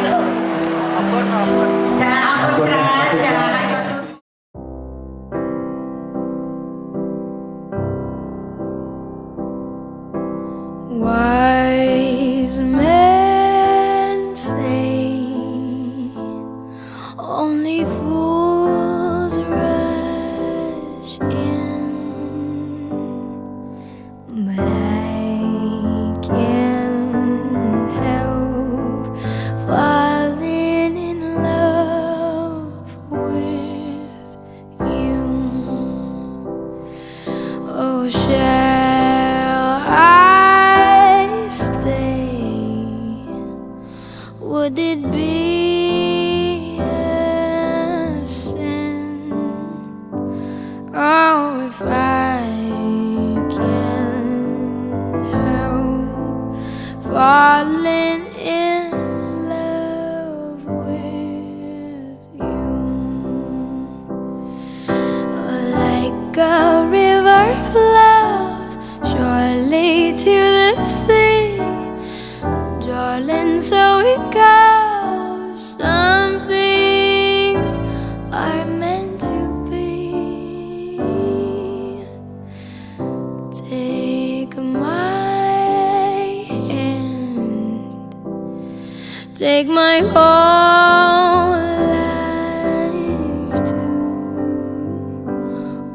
take my whole life too.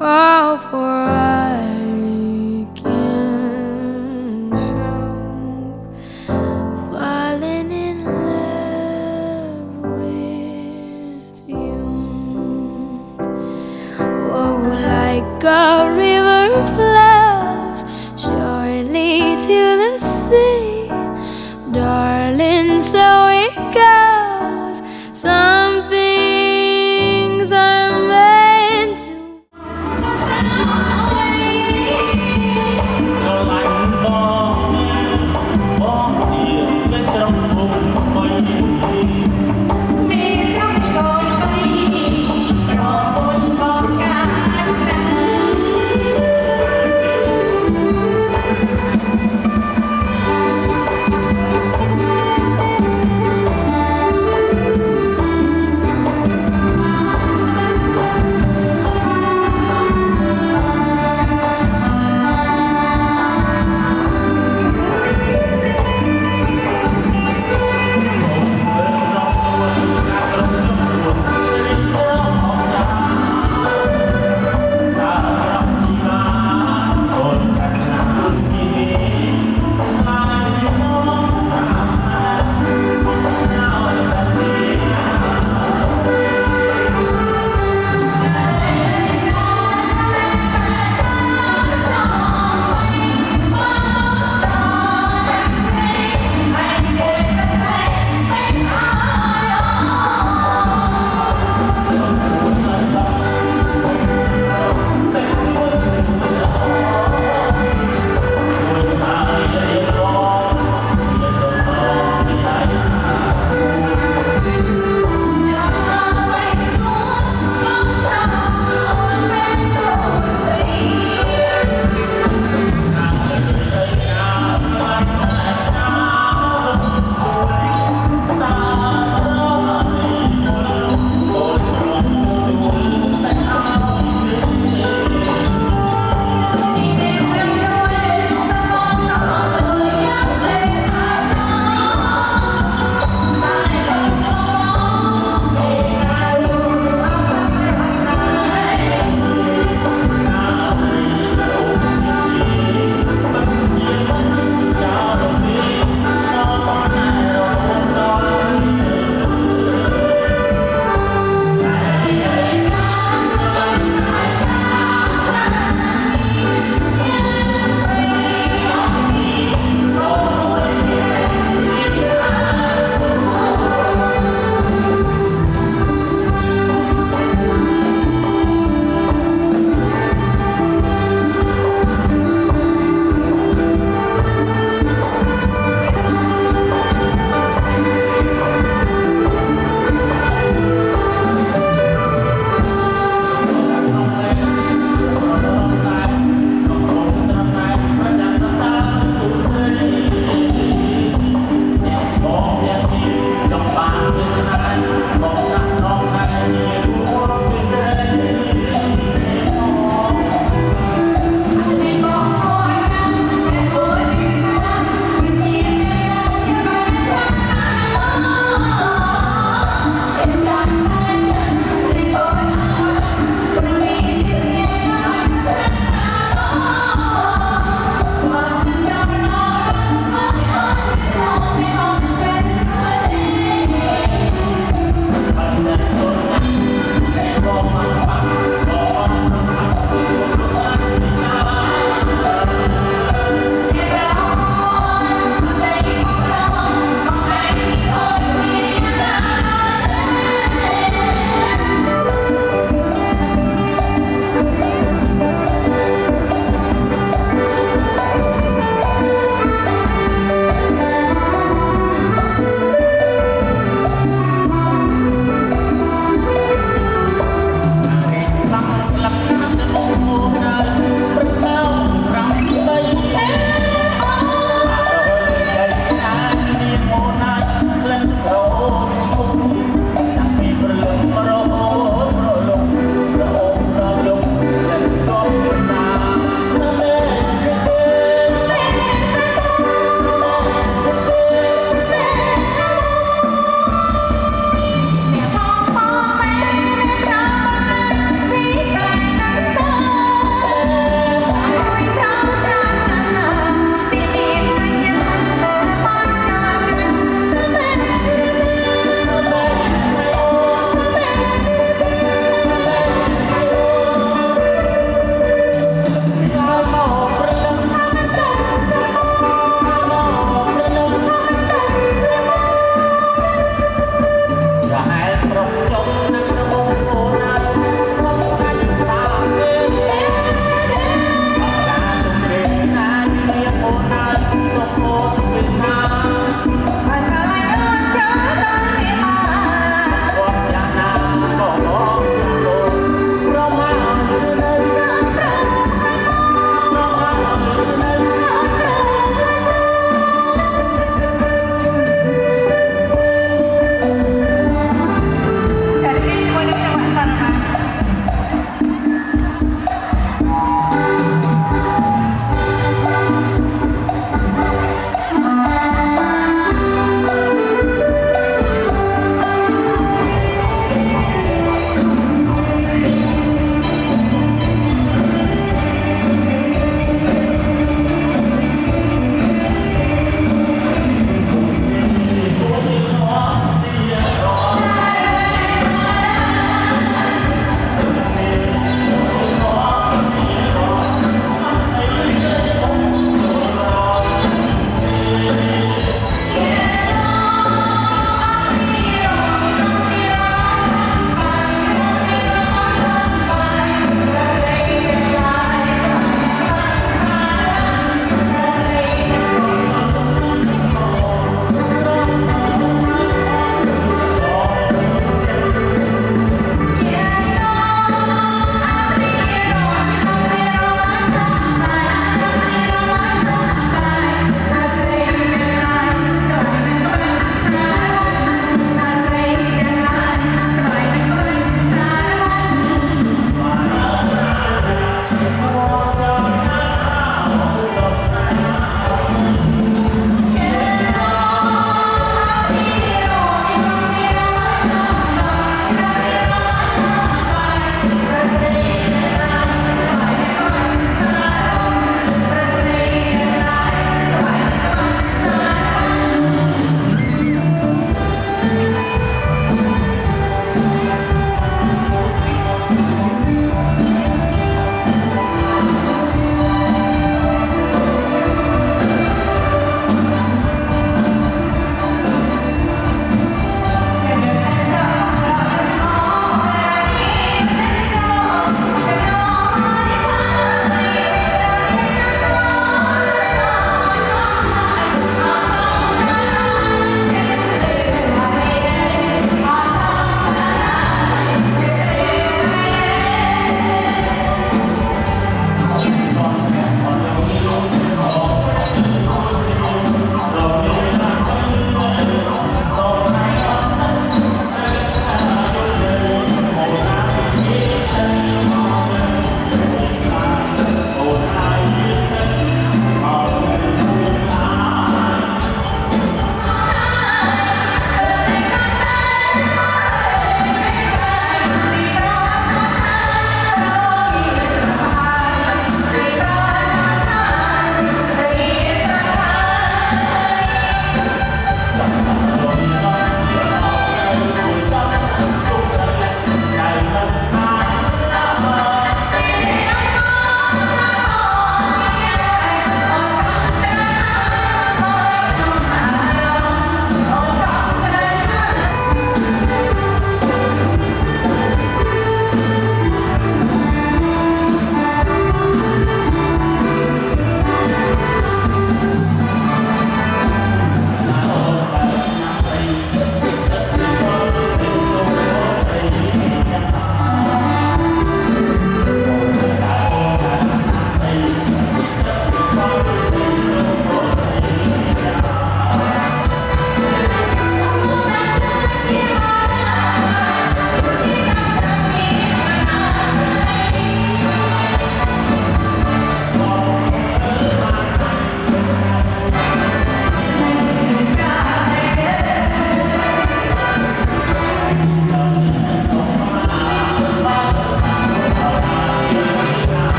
Oh, for I can't help falling in love with you. Oh, like a river flows surely to the sea, darling, so it goes.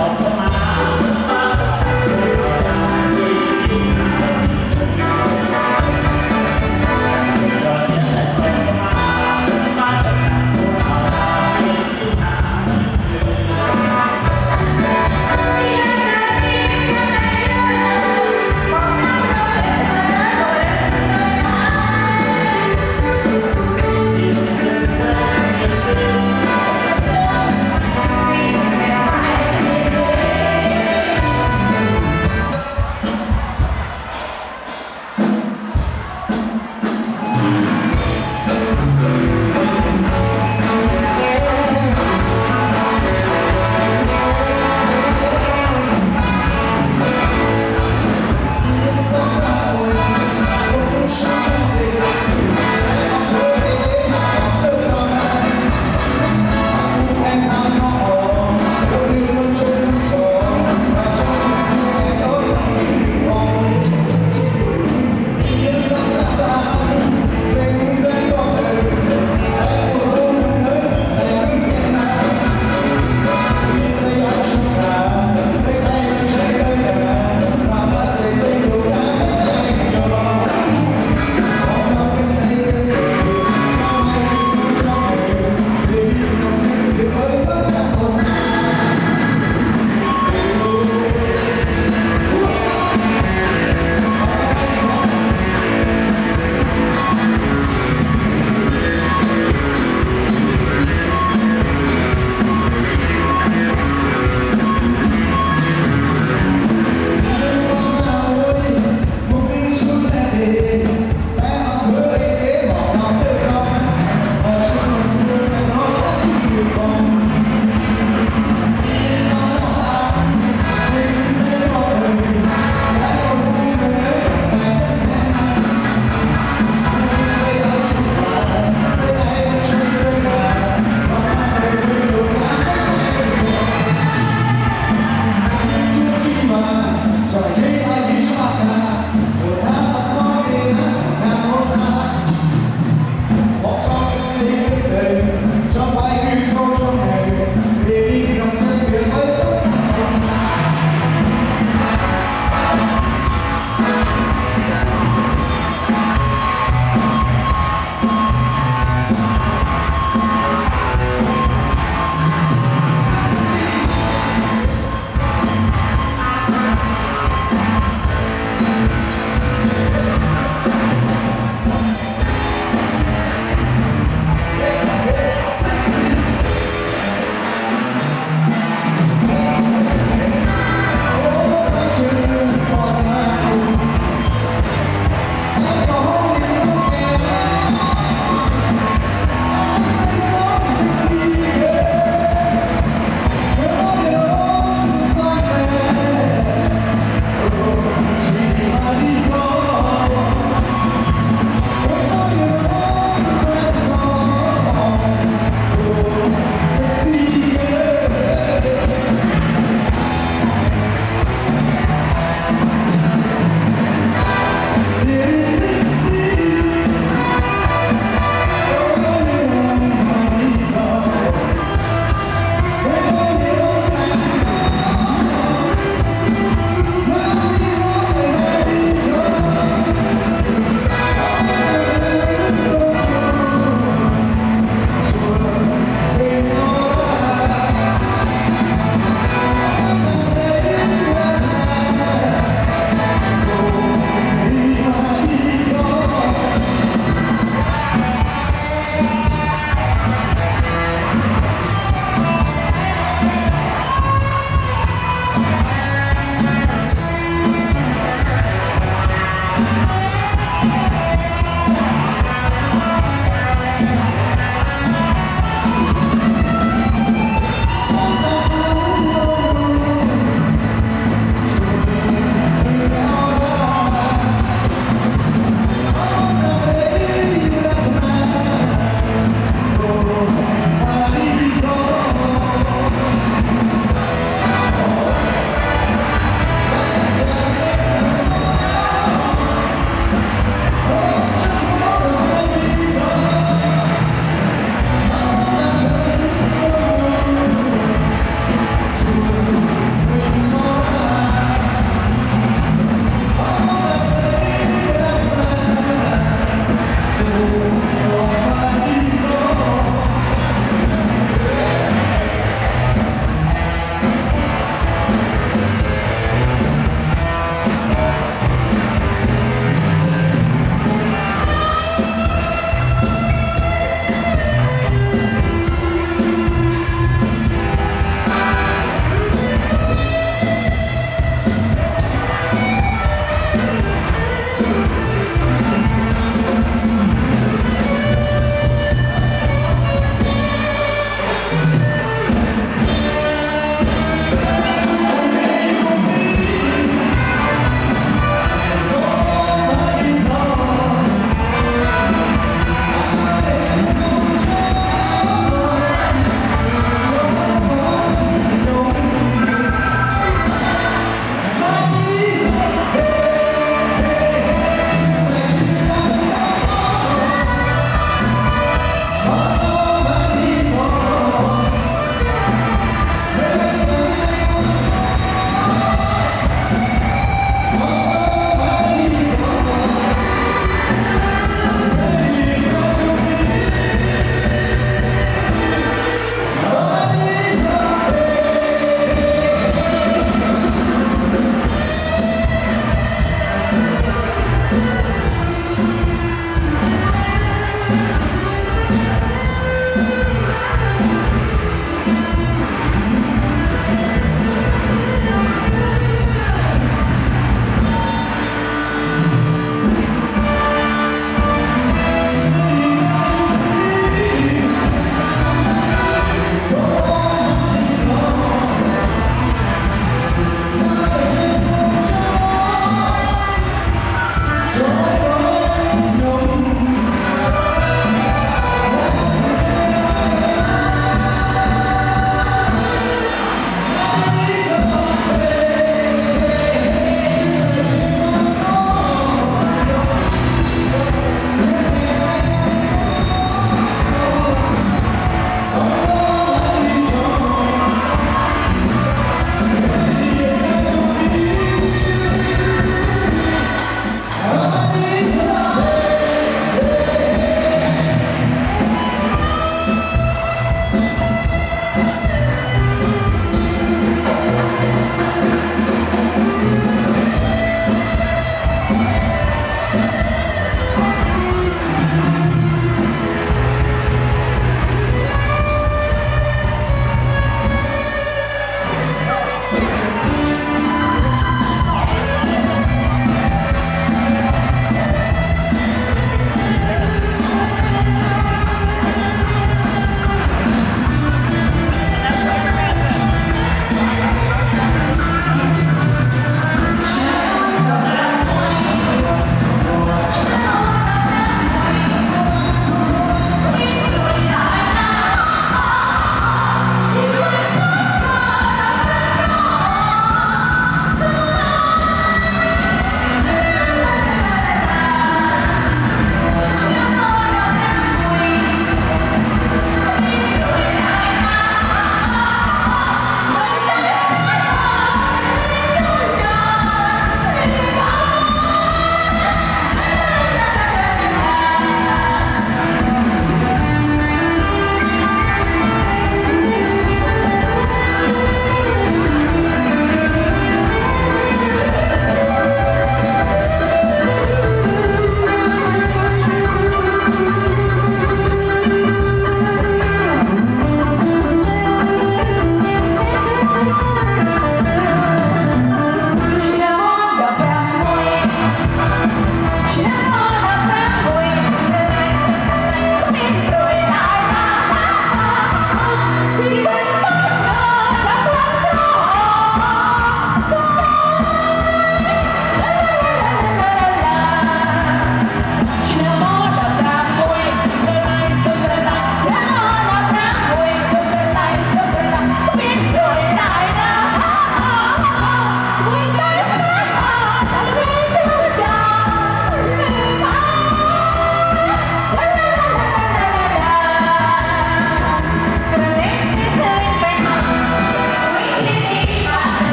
Hãy subscribe cho kênh Ghiền Mì Gõ để không bỏ lỡ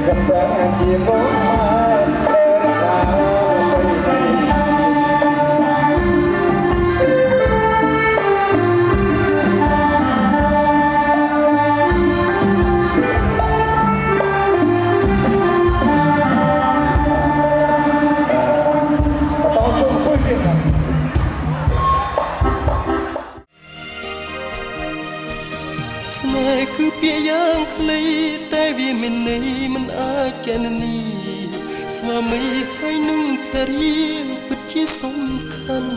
សិក្សាជាមុខមករក្សាបីនៃ ស្នេហ៍គឺពាក្យយ៉ាងខ្លីតែវាមានន័យមិនអាចកណនីស្វាមីហើយនឹងភរិយាពិតជាសំខាន់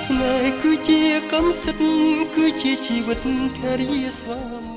ស្នេហ៍គឺជាកម្មសិទ្ធិគឺជាជីវិតភរិយាស្វាមី